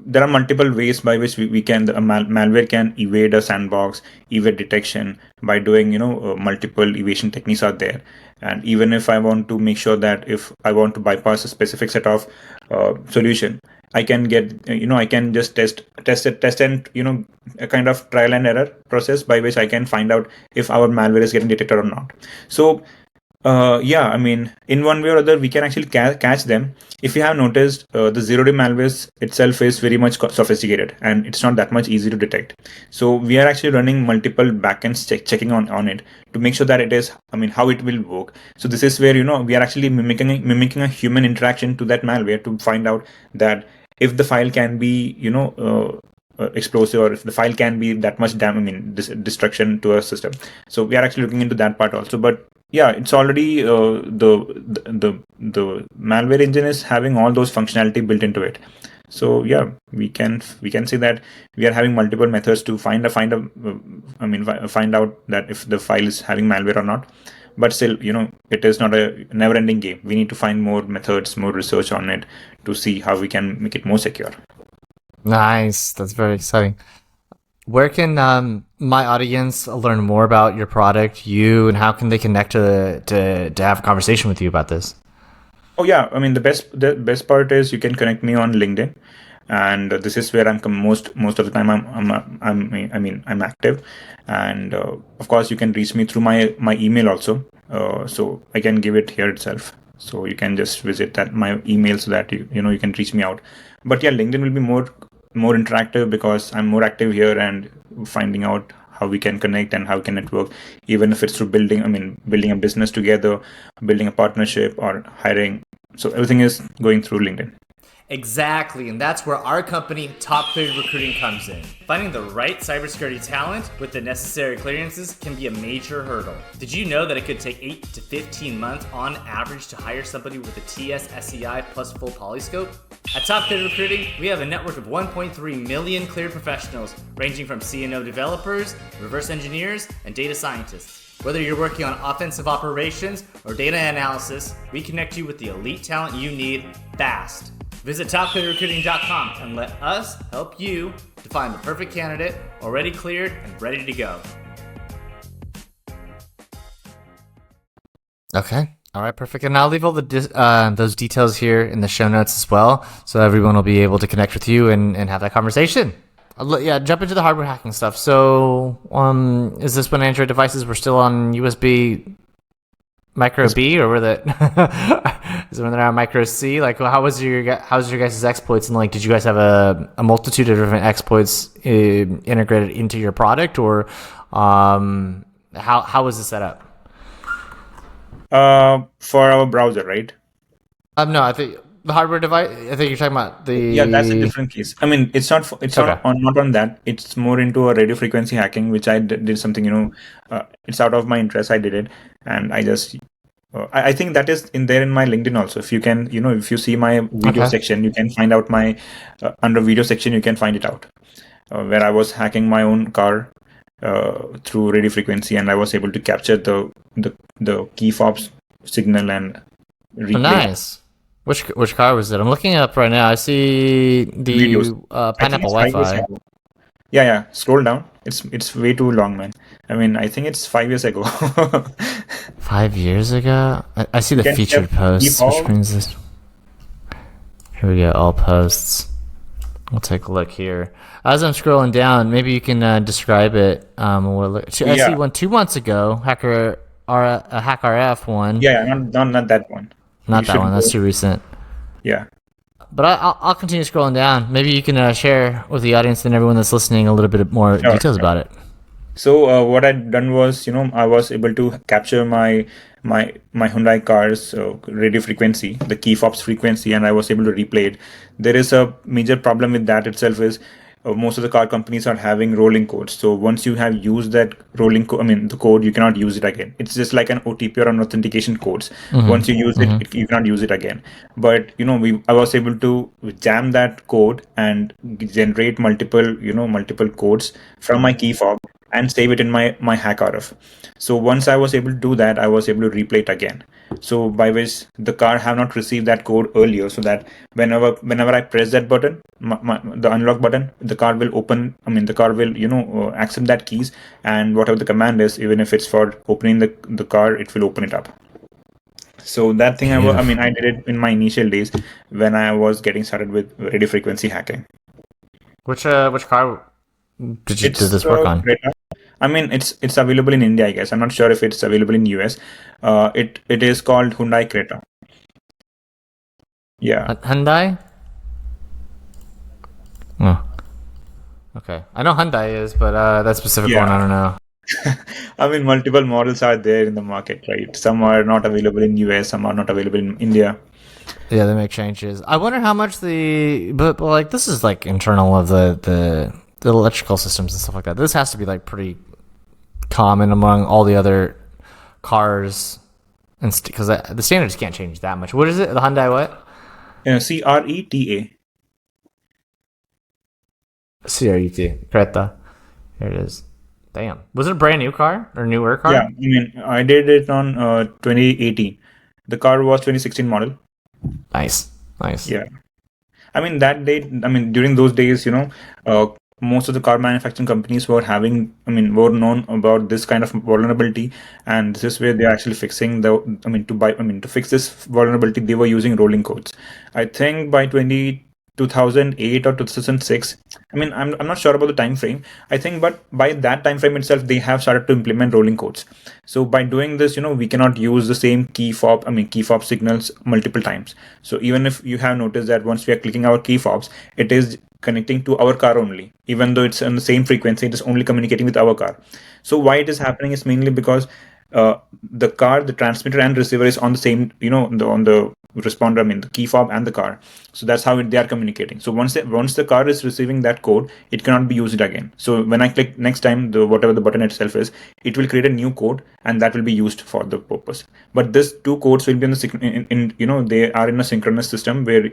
there are multiple ways by which we can malware can evade a sandbox, evade detection by doing multiple evasion techniques are there. And even if I want to make sure that if I want to bypass a specific set of solution, I can get I can just test and a kind of trial and error process by which I can find out if our malware is getting detected or not. So in one way or other, we can actually catch them. If you have noticed, the zero-day malware itself is very much sophisticated, and it's not that much easy to detect. So we are actually running multiple backends checking on it to make sure that it is, how it will work. So this is where we are actually mimicking a human interaction to that malware to find out that if the file can be explosive, or if the file can be that much destruction to a system. So we are actually looking into that part also. But yeah, it's already the malware engine is having all those functionality built into it. So yeah, we can say that we are having multiple methods to find out that if the file is having malware or not. But still, it is not a never-ending game. We need to find more methods, more research on it to see how we can make it more secure. Nice. That's very exciting. Where can my audience learn more about your product, you, and how can they connect to have a conversation with you about this? Oh yeah, the best part is you can connect me on LinkedIn, and this is where I'm most of the time I'm active, and of course you can reach me through my email also. So I can give it here itself. So you can just visit that my email so that you can reach me out. But yeah, LinkedIn will be more interactive, because I'm more active here and finding out how we can connect and how we can network, even if it's through building a business together, building a partnership, or hiring. So everything is going through LinkedIn. Exactly, and that's where our company, Top Cleared Recruiting, comes in. Finding the right cybersecurity talent with the necessary clearances can be a major hurdle. Did you know that it could take 8 to 15 months on average to hire somebody with a TS SCI plus full polyscope? At Top Cleared Recruiting, we have a network of 1.3 million cleared professionals, ranging from CNO developers, reverse engineers, and data scientists. Whether you're working on offensive operations or data analysis, we connect you with the elite talent you need fast. Visit topcoderecruiting.com and let us help you to find the perfect candidate already cleared and ready to go. Okay. All right, perfect. And I'll leave all the those details here in the show notes as well, so everyone will be able to connect with you and have that conversation. Jump into the hardware hacking stuff. So, is this when Android devices were still on USB micro B, or were that is it when they're on micro C? Like, how's your guys' exploits, and like, did you guys have a multitude of different exploits integrated into your product, or how was the setup? For our browser, right? No, I think the hardware device. I think you're talking about the. Yeah, that's a different case. I mean, it's not on that. It's more into a radio frequency hacking, which I did something. It's out of my interest. I did it, and I just. I think that is in my LinkedIn also. If you can, if you see my video section, you can find out my under video section. You can find it out where I was hacking my own car through radio frequency, and I was able to capture the key fobs signal and replay. Oh, nice. Which car was it? I'm looking it up right now. I see the Pineapple Wi-Fi. Yeah. Scroll down. It's way too long, man. I mean, I think it's 5 years ago. 5 years ago? I see the featured posts. Which brings this. Here we go. All posts. We'll take a look here. As I'm scrolling down, maybe you can describe it. I see one 2 months ago. Hack RF one. Yeah, not that one. Not that one. That's too recent. Yeah. But I'll continue scrolling down. Maybe you can share with the audience and everyone that's listening a little bit more details about it. So what I'd done was, I was able to capture my Hyundai car's radio frequency, the key fobs frequency, and I was able to replay it. There is a major problem with that itself is most of the car companies are having rolling codes. So once you have used that rolling code, the code, you cannot use it again. It's just like an OTP or an authentication codes. Mm-hmm. Once you use it, you cannot use it again. But I was able to jam that code and generate multiple codes from my key fob and save it in my hack RF. So once I was able to do that, I was able to replay it again. So by which the car have not received that code earlier, so that whenever I press that button, the unlock button, the car will open. The car will accept that keys, and whatever the command is, even if it's for opening the car, it will open it up. So that thing I did it in my initial days when I was getting started with radio frequency hacking. Which car did this work on? Creta. It's available in India, I guess. I'm not sure if it's available in US. It is called Hyundai Creta. Yeah. Hyundai? Oh. Okay. I know Hyundai is, but that specific one, I don't know. Multiple models are there in the market, right? Some are not available in US, some are not available in India. Yeah, they make changes. I wonder how much but like this is like internal of the electrical systems and stuff like that. This has to be like pretty common among all the other cars, and because the standards can't change that much. What is it? The Hyundai what? CRETA. CRET. Creta. Here it is. Damn. Was it a brand new car or newer car? Yeah, I did it on 2018. The car was 2016 model. Nice. Yeah. That day, during those days, most of the car manufacturing companies were known about this kind of vulnerability, and this is where they're actually fixing to fix this vulnerability, they were using rolling codes. I think by 2008 or 2006, I'm not sure about the time frame. I think, but by that time frame itself, they have started to implement rolling codes. So by doing this, we cannot use the same key fob signals multiple times. So even if you have noticed that once we are clicking our key fobs, it is connecting to our car only, even though it's on the same frequency, it is only communicating with our car. So why it is happening is mainly because the car, the transmitter and receiver is on the same, on the responder, the key fob and the car. So that's how they are communicating. So once the car is receiving that code, it cannot be used again. So when I click next time, whatever the button itself is, it will create a new code, and that will be used for the purpose. But these two codes will be they are in a synchronous system where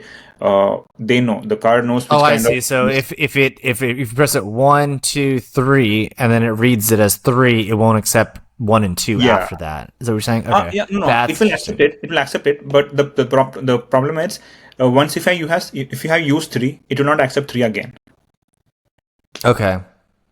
they know, the car knows. I see. So if you press it 1, 2, 3, and then it reads it as 3, it won't accept 1 and 2 Yeah. after that. Is that what you're saying? Okay. Yeah, no, That's it will accept it. It will accept it, but the problem is once if you have used 3, it will not accept 3 again. okay.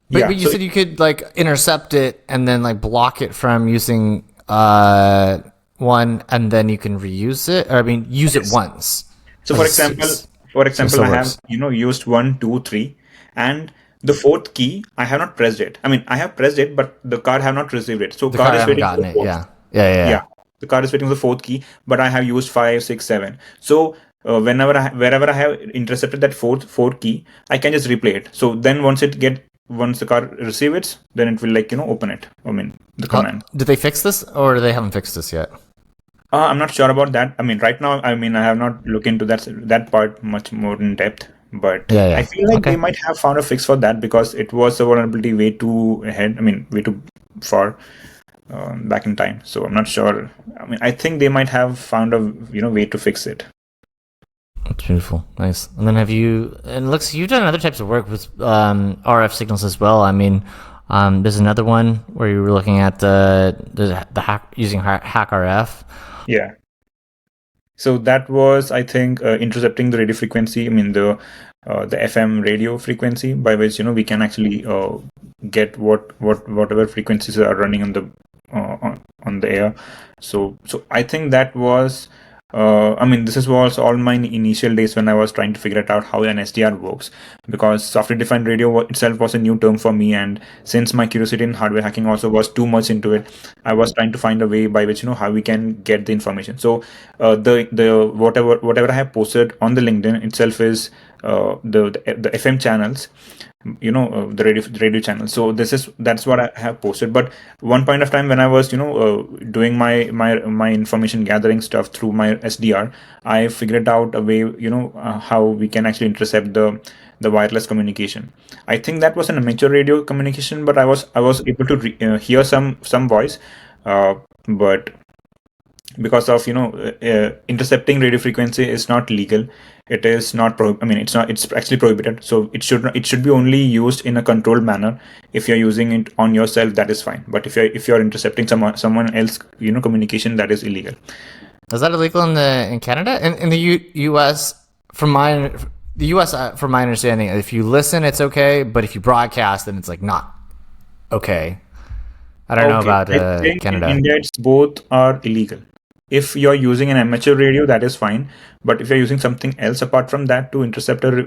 Yeah, But you so said you could like intercept it and then like block it from using one, and then you can reuse it. Or I mean, use it once. So for example, still I have works. used 1, 2, 3, and the fourth key I have not pressed it. I mean, I have pressed it, but the card have not received it. So The card card I is haven't waiting for gotten the it. fourth. Yeah. Yeah. Yeah, the card is waiting for the fourth key, but I have used 5, 6, 7. So wherever I have intercepted that fourth key, I can just replay it. So then once the card receives it, then it will open it. I mean the command. Did they fix this, or they haven't fixed this yet? I'm not sure about that. I mean, right now, I have not looked into that part much more in depth. But Yeah. I feel like Okay. they might have found a fix for that because it was a vulnerability way too ahead. I mean, way too far back in time. So I'm not sure. I mean, I think they might have found a way to fix it. That's beautiful. Nice. And then and it looks you've done other types of work with RF signals as well. I mean, there's another one where you were looking at the hack using hack RF. Yeah. So that was, I think, intercepting the radio frequency. I mean, the FM radio frequency by which we can actually get whatever frequencies are running on the on the air. So I think that was. I mean, this was all my initial days when I was trying to figure it out how an SDR works, because software-defined radio itself was a new term for me, and since my curiosity in hardware hacking also was too much into it, I was trying to find a way by which how we can get the information. So the whatever I have posted on the LinkedIn itself is the FM channels, the radio channel. So that's what I have posted. But one point of time when I was doing my information gathering stuff through my SDR, I figured out a way how we can actually intercept the wireless communication. I think that was an amateur radio communication, but I was able to hear some voice, but because of intercepting radio frequency is not legal. It is not it's actually prohibited. So it should be only used in a controlled manner. If you're using it on yourself, that is fine, but if you're intercepting someone else communication, that is illegal. Is that illegal in Canada? In the US, from my understanding, if you listen, it's okay, but if you broadcast, then it's like not okay. I don't know about Canada. In India, both are illegal. If you're using an amateur radio, that is fine. But if you're using something else apart from that to intercept a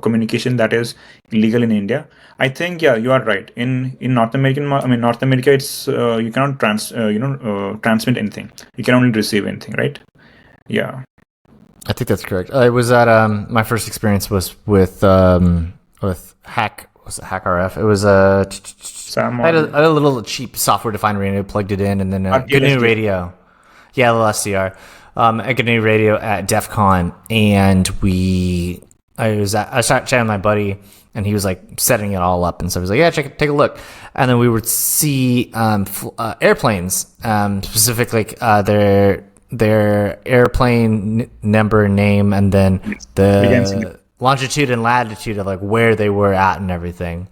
communication, that is illegal in India. I think you are right. In North America, it's you cannot transmit anything. You can only receive anything, right? Yeah. I think that's correct. I was at my first experience was with Hack RF. It was I had a little cheap software defined radio, plugged it in, and then a GNU radio. Yeah, a little SDR. A GNU radio at DEF CON, and I was chatting with my buddy, and he was like setting it all up, and so I was like, yeah, take a look. And then we would see airplanes, specifically their airplane number, name, and then the longitude and latitude of like where they were at and everything.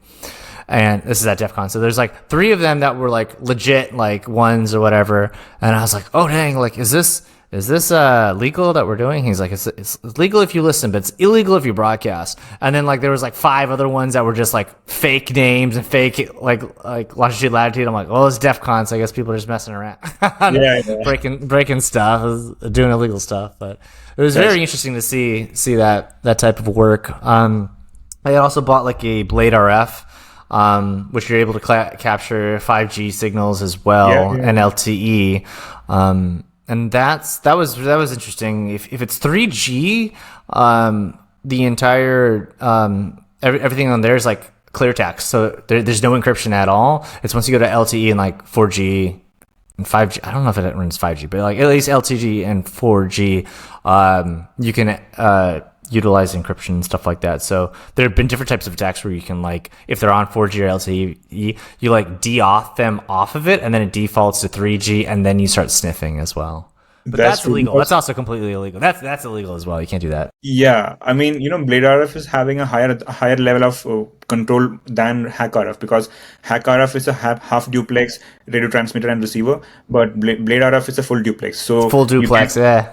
And this is at DEF CON. So there's like 3 of them that were like legit like ones or whatever. And I was like, oh dang, like is this legal that we're doing? He's like, it's legal if you listen, but it's illegal if you broadcast. And then like there was like 5 other ones that were just like fake names and fake like longitude, latitude. I'm like, well, it's DEF CON, so I guess people are just messing around. breaking stuff, doing illegal stuff. But it was very interesting to see that type of work. I also bought like a Blade RF, which you're able to capture 5G signals as well, and LTE. And that was interesting. If it's 3G, the entire everything on there is like clear text, so there's no encryption at all. It's once you go to LTE and like 4G and 5G. I don't know if it runs 5G, but like at least LTE and 4G, you can utilize encryption and stuff like that. So there have been different types of attacks where you can like, if they're on 4G or LTE, you like de-auth them off of it, and then it defaults to 3G, and then you start sniffing as well. But that's true. illegal. That's also completely illegal. That's illegal as well. You can't do that. Yeah, I mean, Blade RF is having a higher level of control than Hack RF, because Hack RF is a half duplex radio transmitter and receiver, but Blade RF is a full duplex. So Full duplex, yeah,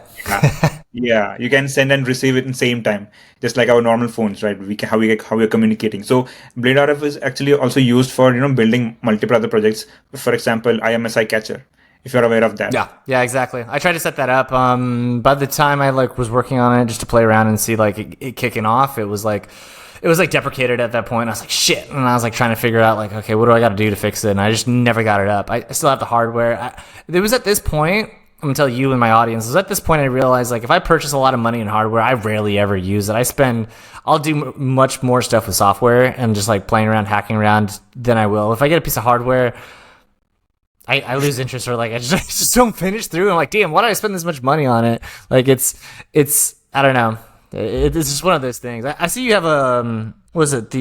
yeah, you can send and receive it in same time, just like our normal phones, right? How we're communicating. So Blade RF is actually also used for building multiple other projects. For example, IMSI catcher, if you're aware of that. Yeah, exactly. I tried to set that up. By the time I was working on it just to play around and see it kicking off, it was deprecated at that point. I was like, shit. And I was trying to figure out okay, what do I got to do to fix it? And I just never got it up. I still have the hardware. It was at this point, I'm going to tell you and my audience, is at this point I realized if I purchase a lot of money in hardware, I rarely ever use it. I'll do much more stuff with software and just playing around, hacking around than I will. If I get a piece of hardware, I lose interest, or I just don't finish through. I'm like, damn, why did I spend this much money on it? It's I don't know. It's just one of those things. I see you have what is it?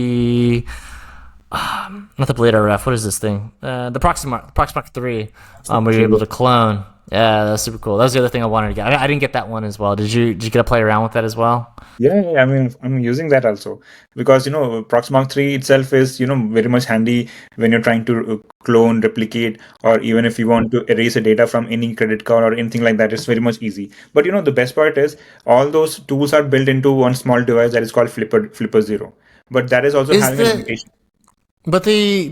Not the Blade RF. What is this thing? The Proxmark 3. Where you're able to clone. Yeah, that's super cool. That was the other thing I wanted to get. I didn't get that one as well. Did you get to play around with that as well? Yeah, I mean, I'm using that also, because Proxmark 3 itself is very much handy when you're trying to clone, replicate, or even if you want to erase a data from any credit card or anything like that. It's very much easy. But the best part is all those tools are built into one small device that is called Flipper Zero. But that is also having a limitation. But the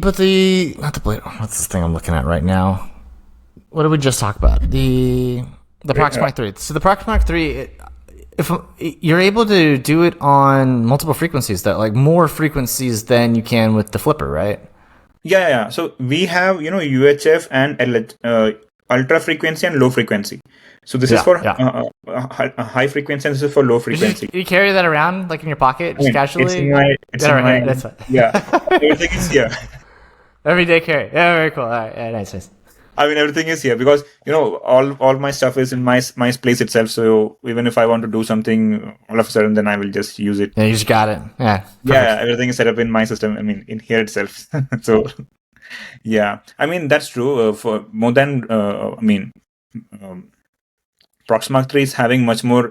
not the Blade. What's this thing I'm looking at right now? What did we just talk about? The Proxmark 3. So the Proxmark 3, if you're able to do it on multiple frequencies, that more frequencies than you can with the Flipper, right? Yeah. So we have UHF and ultra frequency and low frequency. So this is for high frequency, and this is for low frequency. You carry that around in your pocket, just casually? It's in my yeah. Everything is here. Everyday carry. Yeah, very cool. All right, yeah, nice. I mean, everything is here because all my stuff is in my place itself. So even if I want to do something, all of a sudden, then I will just use it. Yeah, you just got it. Yeah. Perfect. Yeah, everything is set up in my system. I mean, in here itself. So, yeah, I mean that's true. For more than Proxmark 3 is having much more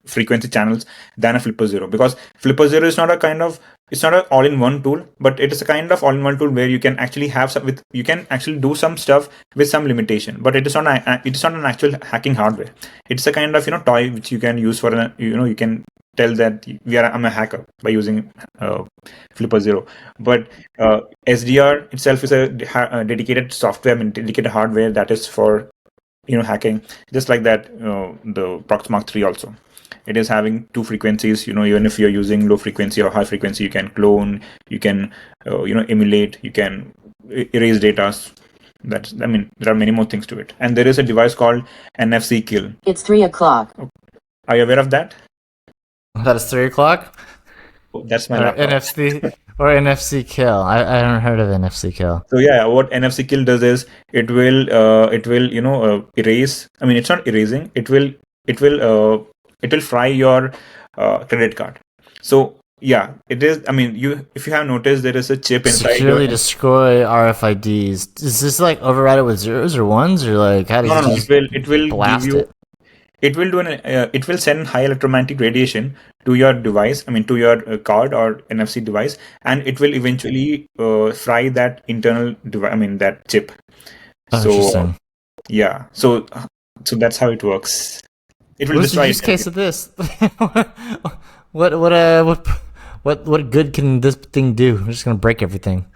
frequency channels than a Flipper Zero, because Flipper Zero is not it's not an all-in-one tool, but it is a kind of all-in-one tool where you can actually have you can actually do some stuff with some limitation, but it is not an actual hacking hardware. It's a kind of toy which you can use for you can tell that I'm a hacker by using Flipper Zero. But SDR itself is a dedicated software, dedicated hardware that is for hacking, just like that. The Proxmark 3 also, it is having two frequencies. Even if you're using low frequency or high frequency, you can clone, you can emulate, you can erase data. There are many more things to it. And there is a device called NFC kill. It's 3:00. Are you aware of that? That is 3:00. That's my laptop. NFC or NFC kill. I haven't heard of NFC kill. So yeah, what NFC kill does is it will erase. I mean, it's not erasing. It will fry your credit card. So yeah, it is. I mean, if you have noticed, there is a chip inside. Securely destroy RFIDs. Is this override it with zeros or ones, or how do you? No. It will blast give you. it. It will do it will send high electromagnetic radiation to your device. I mean, to your card or NFC device, and it will eventually fry that internal device. I mean, that chip. So yeah, so that's how it works. It will What's the destroy. use case of this? What good can this thing do? I'm just gonna break everything.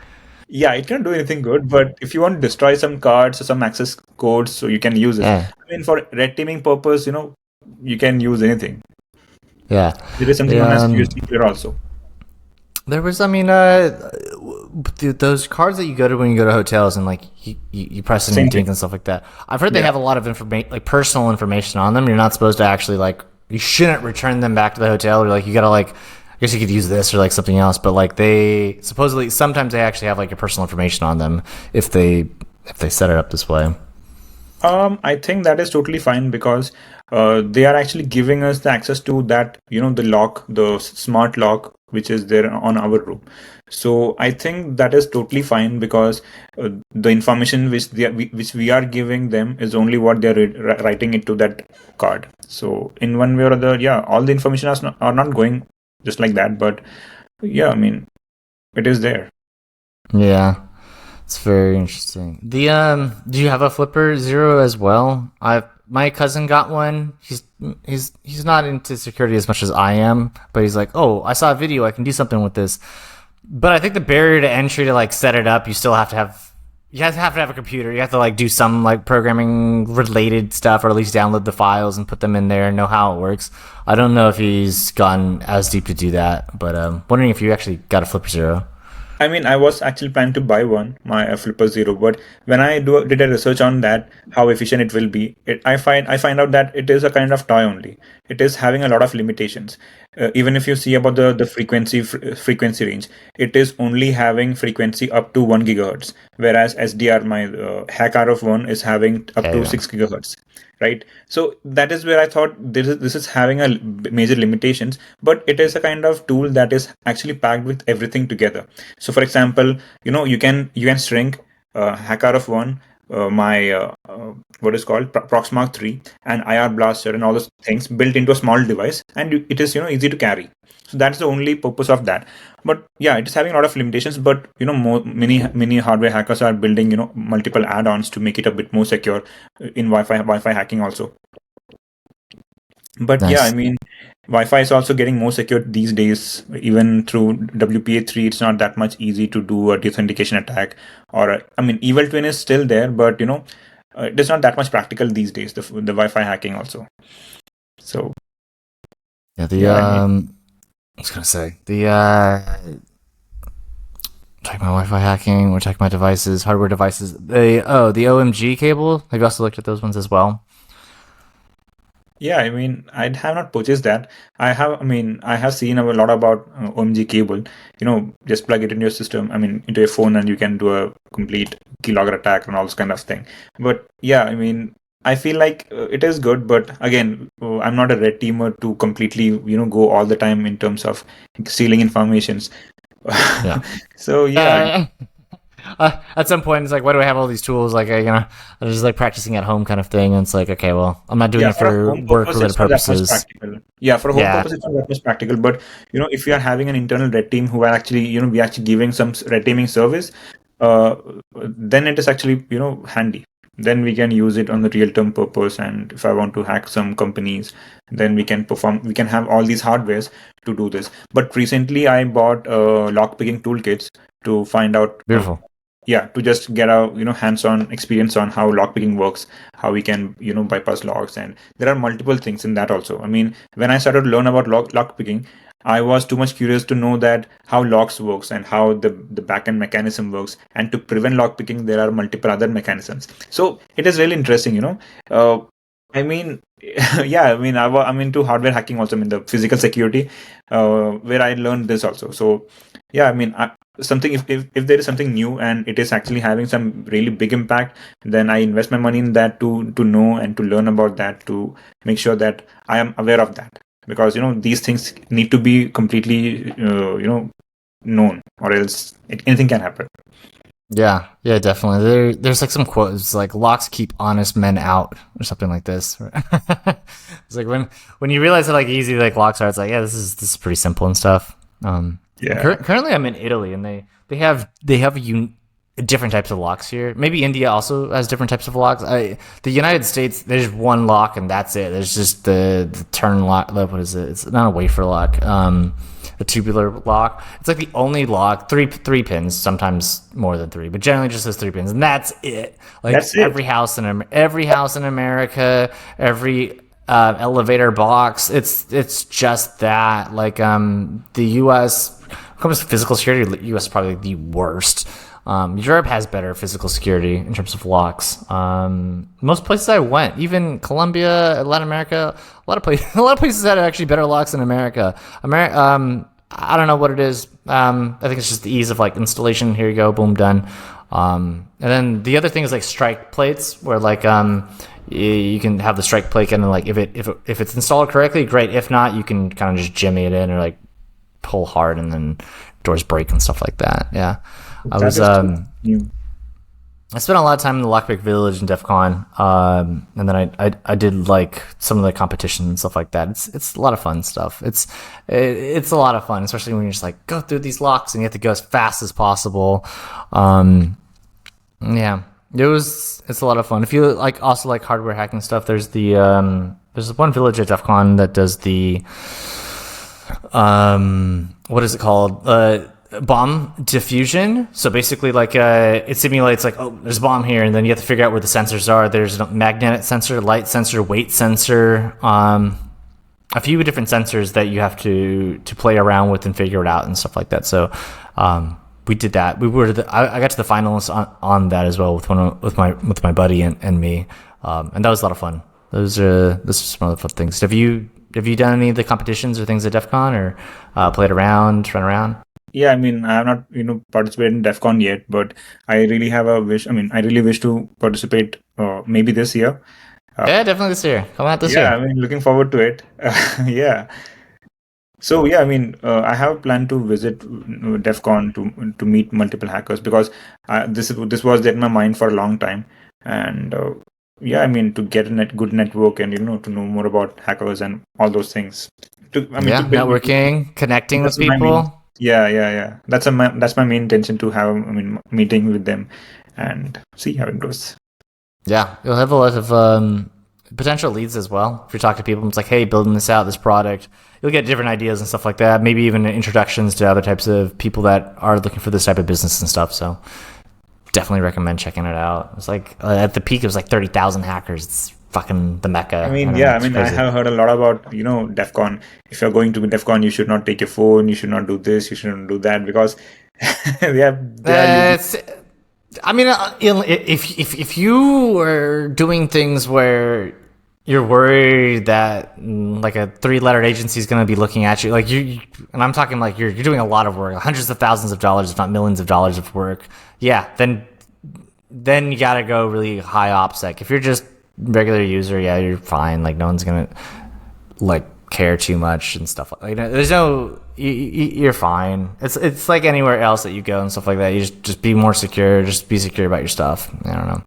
Yeah, it can't do anything good, but if you want to destroy some cards or some access codes, so you can use it. Yeah. I mean, for red teaming purpose, you can use anything. Yeah. There is something known as USB clear also. There was, those cards that you go to when you go to hotels and you press and think and stuff like that. I've heard they have a lot of information, personal information on them. You're not supposed to actually you shouldn't return them back to the hotel, or you gotta I guess you could use this or something else, but they supposedly sometimes they actually have your personal information on them if they set it up this way. I think that is totally fine because they are actually giving us the access to that, the lock, the smart lock, which is there on our room. So I think that is totally fine because the information which we are giving them is only what they are writing into that card. So in one way or other, yeah, all the information are not going just like that. But yeah, I mean, it is there. Yeah. It's very interesting. Do you have a Flipper Zero as well? My cousin got one. He's not into security as much as I am, but he's like, "Oh, I saw a video. I can do something with this." But I think the barrier to entry to like set it up, you still have to have a computer. You have to like do some like programming related stuff, or at least download the files and put them in there and know how it works. I don't know if he's gone as deep to do that, but wondering if you actually got a Flipper Zero. I mean, I was actually planning to buy one, my Flipper Zero, but when I did a research on that, how efficient it will be, I find out that it is a kind of toy only. It is having a lot of limitations. Even if you see about the frequency range, it is only having frequency up to 1 gigahertz, whereas SDR, my hack RF1, is having up to 6 gigahertz. Right, so that is where I thought this is having a major limitations, but it is a kind of tool that is actually packed with everything together. So, for example, you can shrink Hacker of One, my what is called Proxmark 3 and IR Blaster and all those things built into a small device, and it is easy to carry. So that's the only purpose of that. But yeah, it is having a lot of limitations. But many hardware hackers are building multiple add-ons to make it a bit more secure in Wi-Fi hacking also. But Nice. yeah, I mean, Wi-Fi is also getting more secure these days. Even through WPA3, it's not that much easy to do a deauthentication attack. I mean, Evil Twin is still there, but it is not that much practical these days. The Wi-Fi hacking also. So yeah, I was gonna say check my Wi-Fi hacking or check my devices, hardware devices. The OMG cable. Have you also looked at those ones as well? Yeah, I mean, I have not purchased that. I have seen a lot about OMG cable. Just plug it into your system. I mean, into your phone, and you can do a complete keylogger attack and all this kind of thing. But yeah, I mean, I feel like it is good, but again, I'm not a red teamer to completely, go all the time in terms of stealing informations. Yeah. So yeah, At some point, it's like, why do I have all these tools? Like, I'm just like practicing at home kind of thing. And it's like, okay, well, I'm not doing it for work-related purposes. Yeah, for a home purpose, it's not that much practical. But if you are having an internal red team who are actually, we actually giving some red teaming service, then it is actually, handy. Then we can use it on the real-term purpose. And if I want to hack some companies, then we can have all these hardwares to do this. But recently, I bought lockpicking toolkits to find out. Beautiful. To just get a hands-on experience on how lockpicking works, how we can bypass locks, and there are multiple things in that also. I mean, when I started to learn about lockpicking, I was too much curious to know that how locks works and how the backend mechanism works, and to prevent lockpicking, there are multiple other mechanisms. So it is really interesting, I mean, yeah, I mean, I'm into hardware hacking also, in the physical security, where I learned this also. So yeah, I mean, something if there is something new and it is actually having some really big impact, then I invest my money in that to know and to learn about that, to make sure that I am aware of that, because these things need to be completely known, or else anything can happen. Yeah, definitely. There's like some quotes like "locks keep honest men out" or something like this. It's like when you realize how like easy like locks are, it's like, yeah, this is pretty simple and stuff. Yeah. Currently, I'm in Italy, and they have different types of locks here. Maybe India also has different types of locks. The United States, there's one lock and that's it. There's just the turn lock. What is it? It's not a wafer lock. A tubular lock. It's like the only lock. Three pins, sometimes more than three, but generally just has 3 pins, and that's it. Like that's every house in America, every elevator box. It's just that. Like the U.S. when it comes to physical security, the U.S. is probably the worst. Europe has better physical security in terms of locks. Most places I went, even Colombia, Latin America, a lot of places had actually better locks than America. I don't know what it is. I think it's just the ease of like installation. Here you go, boom, done. And then the other thing is like strike plates, where like you can have the strike plate, and then like if it's installed correctly, great. If not, you can kind of just jimmy it in or like pull hard, and then doors break and stuff like that. Yeah, I spent a lot of time in the Lockpick Village and DEF CON, and then I did like some of the competition and stuff like that. It's a lot of fun stuff. It's a lot of fun, especially when you're just like go through these locks and you have to go as fast as possible. Yeah, it's a lot of fun. If you like also like hardware hacking stuff, there's one village at DEF CON that does the what is it called? Bomb diffusion. So basically like it simulates like, oh, there's a bomb here, and then you have to figure out where the sensors are. There's a magnetic sensor, light sensor, weight sensor, a few different sensors that you have to play around with and figure it out and stuff like that. So we did that. I got to the finalists on that as well with my buddy and me, and that was a lot of fun. Those are some of the fun things. Have you done any of the competitions or things at DEF CON, or played around, run around? Yeah, I mean, I have not, participated in DEF CON yet, but I really have a wish. I mean, I really wish to participate maybe this year. Yeah, definitely this year. Come out this year. Yeah, I mean, looking forward to it. Yeah. So yeah, I mean, I have a plan to visit DEF CON to meet multiple hackers, because this was in my mind for a long time, and yeah, I mean, to get a good network and to know more about hackers and all those things. Networking, connecting with people. Yeah. That's my main intention, to have meeting with them and see how it goes. Yeah, you'll have a lot of potential leads as well. If you talk to people, it's like, hey, building this out, this product, you'll get different ideas and stuff like that. Maybe even introductions to other types of people that are looking for this type of business and stuff. So definitely recommend checking it out. It's like at the peak, it was like 30,000 hackers. It's fucking the mecca. I have heard a lot about DEF CON. If you're going to DEF CON, you should not take your phone. You should not do this. You shouldn't do that, because if you are doing things where you're worried that like a 3-letter agency is going to be looking at you, like and I'm talking like you're doing a lot of work, hundreds of thousands of dollars, if not millions of dollars of work. Yeah, then you got to go really high OPSEC. If you're just regular user, yeah, you're fine. Like no one's gonna like care too much and stuff like that. There's no, you're fine. It's like anywhere else that you go and stuff like that. You just be more secure. Just be secure about your stuff. I don't know.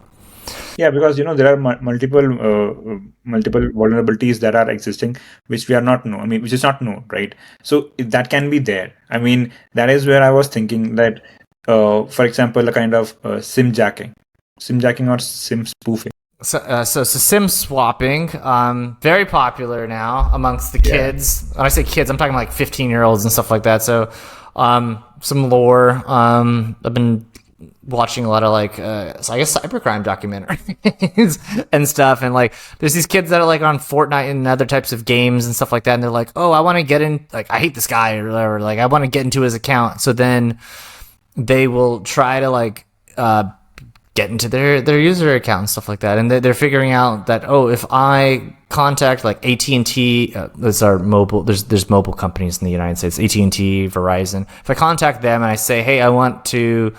Yeah, because there are multiple vulnerabilities that are existing, which we are not know. Which is not known, right? So that can be there. That is where I was thinking that, for example, a kind of SIM jacking or SIM spoofing. So SIM swapping, very popular now amongst the kids. When I say kids, I'm talking like 15-year-olds and stuff like that. So, some lore. I've been watching a lot of so I guess cybercrime documentaries and stuff. And like, there's these kids that are like on Fortnite and other types of games and stuff like that. And they're like, oh, I want to get in, like, I hate this guy or whatever. Like, I want to get into his account. So then they will try to like, get into their user account and stuff like that, and they're figuring out that, oh, if I contact like AT&T, those are mobile. There's mobile companies in the United States, AT&T, Verizon. If I contact them and I say, hey, I want to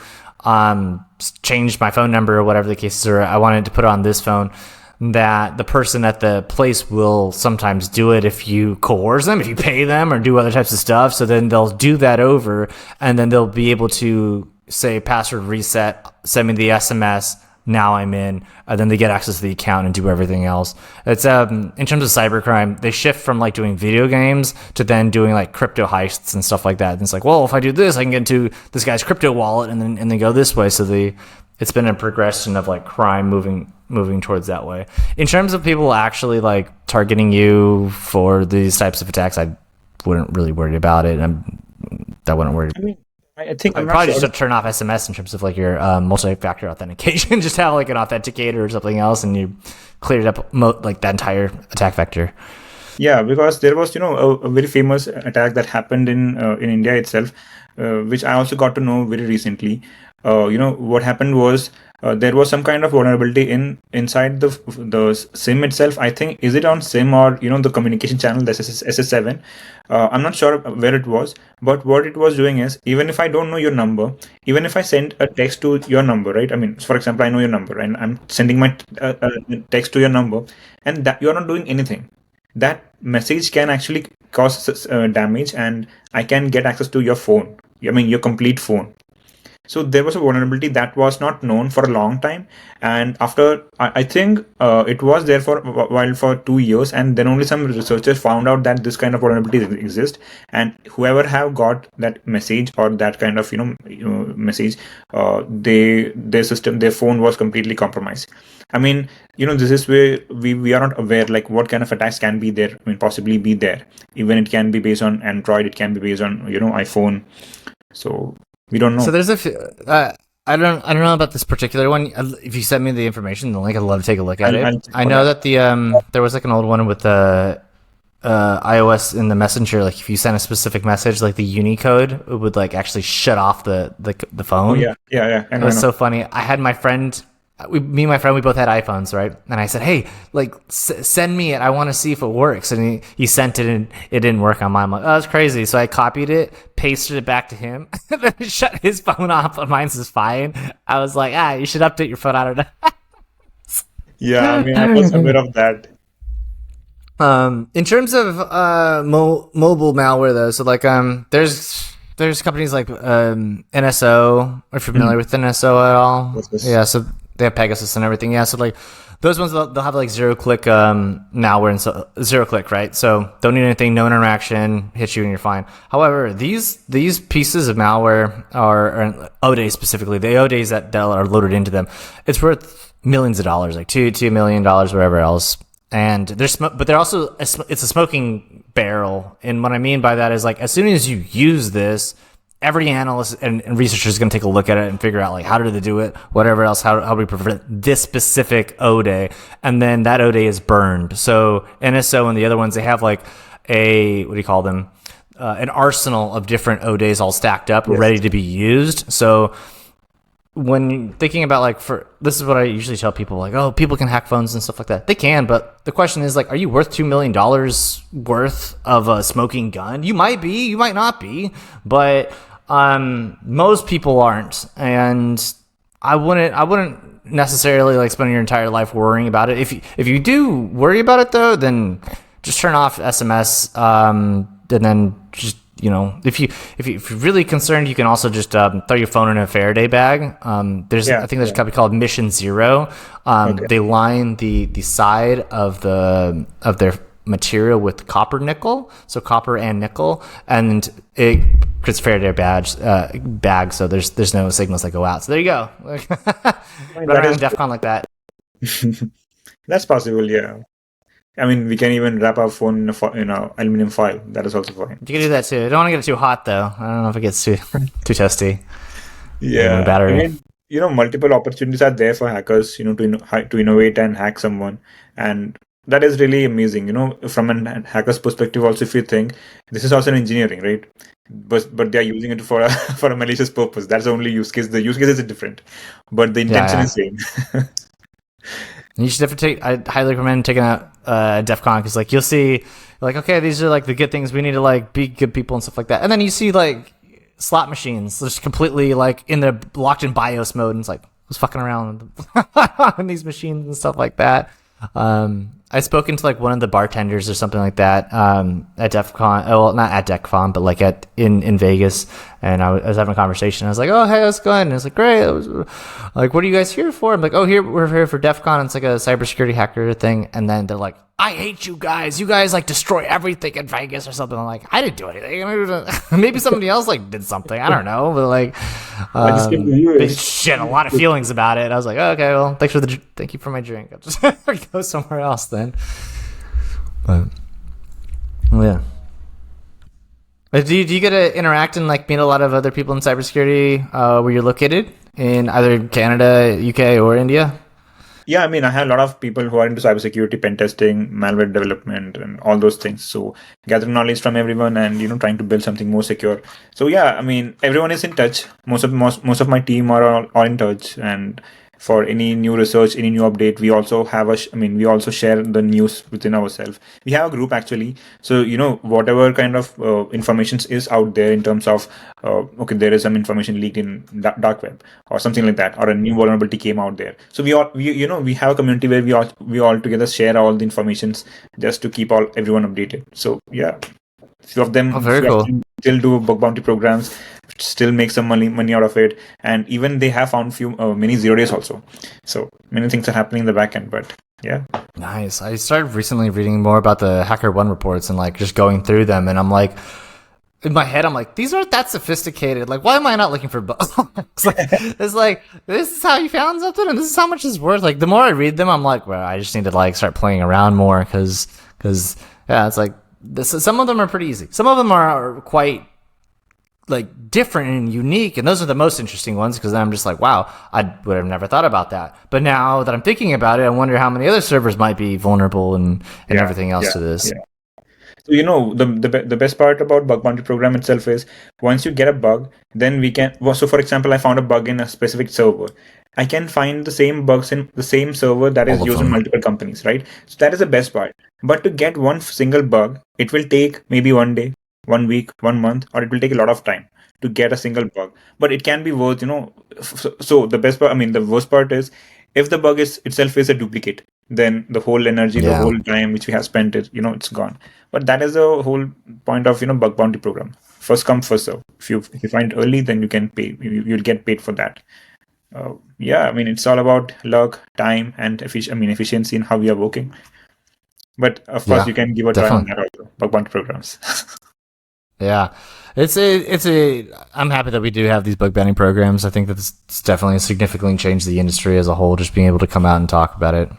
change my phone number or whatever the case is, or I wanted to put it on this phone, that the person at the place will sometimes do it if you coerce them, if you pay them, or do other types of stuff. So then they'll do that over, and then they'll be able to say password reset, send me the SMS, now I'm in, and then they get access to the account and do everything else. It's in terms of cybercrime, they shift from like doing video games to then doing like crypto heists and stuff like that. And it's like, well, if I do this, I can get into this guy's crypto wallet and then go this way. So it's been a progression of like crime moving towards that way. In terms of people actually like targeting you for these types of attacks, I wouldn't really worry about it. I wouldn't worry. I think I'd probably just turn off SMS in terms of like your multi-factor authentication. Just have like an authenticator or something else, and you cleared up like that entire attack vector. Yeah, because there was a very famous attack that happened in India itself, which I also got to know very recently. what happened was there was some kind of vulnerability inside the SIM itself. I think, is it on SIM or the communication channel, the SS7? I'm not sure where it was, but what it was doing is, even if I don't know your number, even if I send a text to your number, right? I mean, for example, I know your number and I'm sending my text to your number, and that you're not doing anything. That message can actually cause damage, and I can get access to your phone. I mean, your complete phone. So there was a vulnerability that was not known for a long time, and after I think it was there for a while, for 2 years, and then only some researchers found out that this kind of vulnerability exists, and whoever have got that message or that kind of message, their system, their phone was completely compromised. I mean, this is where we are not aware like what kind of attacks can be there. I mean, possibly be there. Even it can be based on Android, it can be based on iPhone. So we don't know. So there's I don't know about this particular one. If you send me the information, the link, I'd love to take a look at it. I know that there was like an old one with the iOS in the Messenger. Like if you send a specific message, like the Unicode, it would like actually shut off the phone. Oh, yeah. It was so funny. I had my friend. Me and my friend, we both had iPhones, right? And I said, "Hey, like, send me it. I want to see if it works." And he sent it, and it didn't work on mine. I'm like, "Oh, that's crazy." So I copied it, pasted it back to him, and then shut his phone off. But mine's is fine. I was like, you should update your phone. I don't know. Yeah, I mean, I was aware of that. In terms of mobile malware, though, so like there's companies like NSO. Are you familiar with NSO at all? Yes. Yeah, so they have Pegasus and everything. Yeah, so like those ones, they'll have like zero-click malware, and so zero-click, right? So don't need anything, no interaction, hit you and you're fine. However, these pieces of malware are ODAs specifically, the ODAs that are loaded into them, it's worth millions of dollars, like $2 million, whatever else. And but they're also it's a smoking barrel. And what I mean by that is like as soon as you use this, every analyst and researcher is going to take a look at it and figure out like how did they do it, whatever else, how do we prevent this specific ODA, and then that ODA is burned. So NSO and the other ones, they have like a what do you call them? An arsenal of different ODAs all stacked up, ready to be used. So when thinking about like this is what I usually tell people, like, oh, people can hack phones and stuff like that. They can, but the question is like, are you worth $2 million worth of a smoking gun? You might be, you might not be, but most people aren't. And I wouldn't necessarily like spend your entire life worrying about it. If you do worry about it though, then just turn off SMS, and then just, if you're really concerned, you can also just throw your phone in a Faraday bag. I think there's a company called Mission Zero. They line the side of their material with copper nickel, so copper and nickel, and it creates Faraday bag. So there's no signals that go out. So there you go. Run around DEF CON like that. That's possible, yeah. I mean, we can even wrap our phone in a aluminum foil. That is also fine. You can do that too. I don't want to get it too hot though. I don't know if it gets too toasty. Yeah, battery. I mean, multiple opportunities are there for hackers, to innovate and hack someone, and that is really amazing. From a hacker's perspective, also, if you think this is also an engineering, right? But they are using it for a malicious purpose. That's the only use case. The use case is different, but the intention is same. You should definitely I highly recommend taking out DEF CON, because like you'll see like, okay, these are like the good things, we need to like be good people and stuff like that, and then you see like slot machines just completely like in the locked in BIOS mode, and it's like who's fucking around on these machines and stuff like that. I spoken to like one of the bartenders or something like that at DEF CON. Well, not at DEF CON, but like in Vegas. And I was having a conversation. I was like, "Oh, hey, how's it going?" And it's like, "Great." I was like, "What are you guys here for?" I'm like, "Oh, we're here for DEF CON. It's like a cybersecurity hacker thing." And then they're like, "I hate you guys. You guys like destroy everything in Vegas or something." I'm like, "I didn't do anything. Maybe somebody else like did something. I don't know." But like, shit, a lot of feelings about it. I was like, oh, "Okay, well, thank you for my drink. I'll just go somewhere else then." But well, yeah. Do you get to interact and like meet a lot of other people in cybersecurity where you're located in either Canada, UK, or India? Yeah, I mean, I have a lot of people who are into cybersecurity, pen testing, malware development, and all those things. So gathering knowledge from everyone and trying to build something more secure. So yeah, I mean, everyone is in touch. Most of my team are all in touch, and for any new research, any new update, we also have we also share the news within ourselves. We have a group actually. So whatever kind of information is out there in terms of okay, there is some information leaked in dark web or something like that, or a new vulnerability came out there. So we have a community where we all together share all the informations just to keep everyone updated. So yeah, few of them, Oh, very few of cool. them still do bug bounty programs, still make some money out of it, and even they have found few many 0 days also. So many things are happening in the back end, but yeah. Nice. I started recently reading more about the HackerOne reports and like just going through them, and I'm like, in my head, I'm like, these aren't that sophisticated. Like, why am I not looking for bugs? It's like, this is how you found something, and this is how much it's worth. Like, the more I read them, I'm like, well, I just need to like start playing around more because yeah, it's like some of them are pretty easy. Some of them are quite like different and unique, and those are the most interesting ones because then I'm just like, wow, I would have never thought about that. But now that I'm thinking about it, I wonder how many other servers might be vulnerable and everything else to this. Yeah. So the best part about bug bounty program itself is once you get a bug, then we can. So for example, I found a bug in a specific server. I can find the same bugs in the same server that is used in multiple companies, right? So that is the best part. But to get one single bug, it will take maybe 1 day, 1 week, 1 month, or it will take a lot of time to get a single bug. But it can be worth, So the best part, the worst part is if the bug itself is a duplicate, then the whole energy, the whole time which we have spent is, it's gone. But that is the whole point of, bug bounty program. First come, first serve. If you find it early, then you can pay. You'll get paid for that. It's all about luck, time, and efficiency in how we are working. But of course, you can give a try on that also. Bug bounty programs. Yeah, I'm happy that we do have these bug bounty programs. I think that it's definitely significantly changed the industry as a whole. Just being able to come out and talk about it,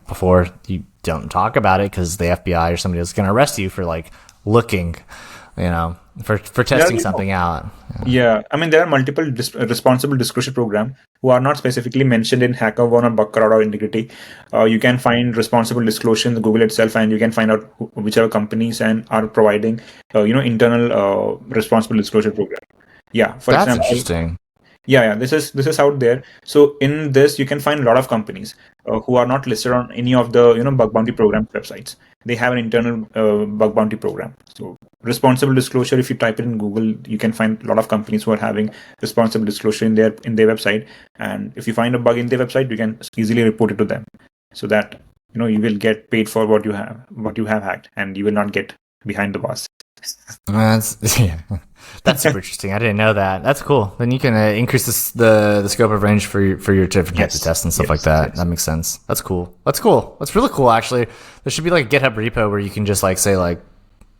before you don't talk about it because the FBI or somebody else is going to arrest you for like looking, for testing something out. Yeah, there are multiple responsible disclosure program who are not specifically mentioned in HackerOne or Bugcrowd or Integrity. You can find responsible disclosure in the Google itself, and you can find out whichever companies and are providing, internal responsible disclosure program. Yeah, for That's example, interesting. Yeah, this is out there. So in this, you can find a lot of companies who are not listed on any of the bug bounty program websites. They have an internal bug bounty program. So responsible disclosure, if you type it in Google, you can find a lot of companies who are having responsible disclosure in their website. And if you find a bug in their website, you can easily report it to them, so that you will get paid for what you have hacked, and you will not get behind the bars. That's super interesting. I didn't know that. That's cool. Then you can increase the scope of range for your different types of tests and stuff like that. That makes sense. That's cool. That's really cool. Actually, there should be like a GitHub repo where you can just like say like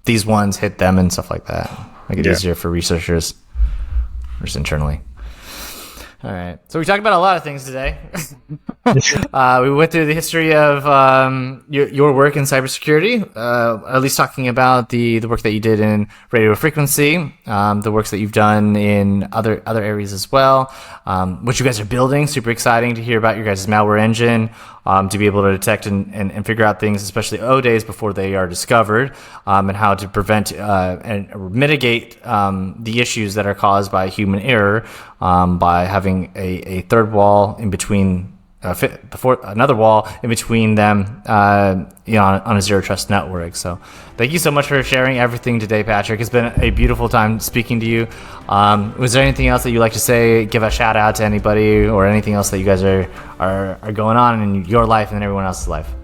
these ones hit them and stuff like that. Make it easier for researchers just internally. All right. So we talked about a lot of things today. We went through the history of your work in cybersecurity, at least talking about the work that you did in radio frequency, the works that you've done in other areas as well, what you guys are building. Super exciting to hear about your guys' malware engine, to be able to detect and figure out things, especially O days before they are discovered, and how to prevent and mitigate the issues that are caused by human error, by having a third wall in between, another wall in between them, on a zero trust network. So thank you so much for sharing everything today, Patrick. It's been a beautiful time speaking to you. Was there anything else that you'd like to say, give a shout out to anybody, or anything else that you guys are going on in your life and everyone else's life?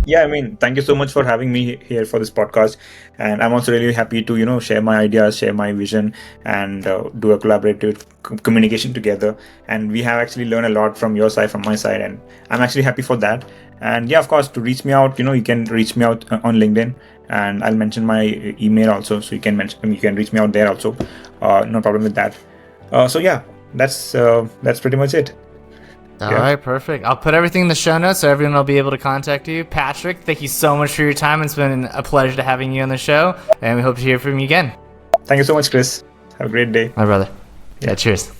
Yeah, thank you so much for having me here for this podcast. And I'm also really happy to, share my ideas, share my vision, and do a collaborative communication together. And we have actually learned a lot from your side, from my side, and I'm actually happy for that. And yeah, of course, to reach me out, you can reach me out on LinkedIn, and I'll mention my email also. So you can reach me out there also. No problem with that. So yeah, that's pretty much it. All right, perfect. I'll put everything in the show notes so everyone will be able to contact you. Patrick, thank you so much for your time. It's been a pleasure to having you on the show, and we hope to hear from you again. Thank you so much, Chris. Have a great day. My brother. Yeah, cheers.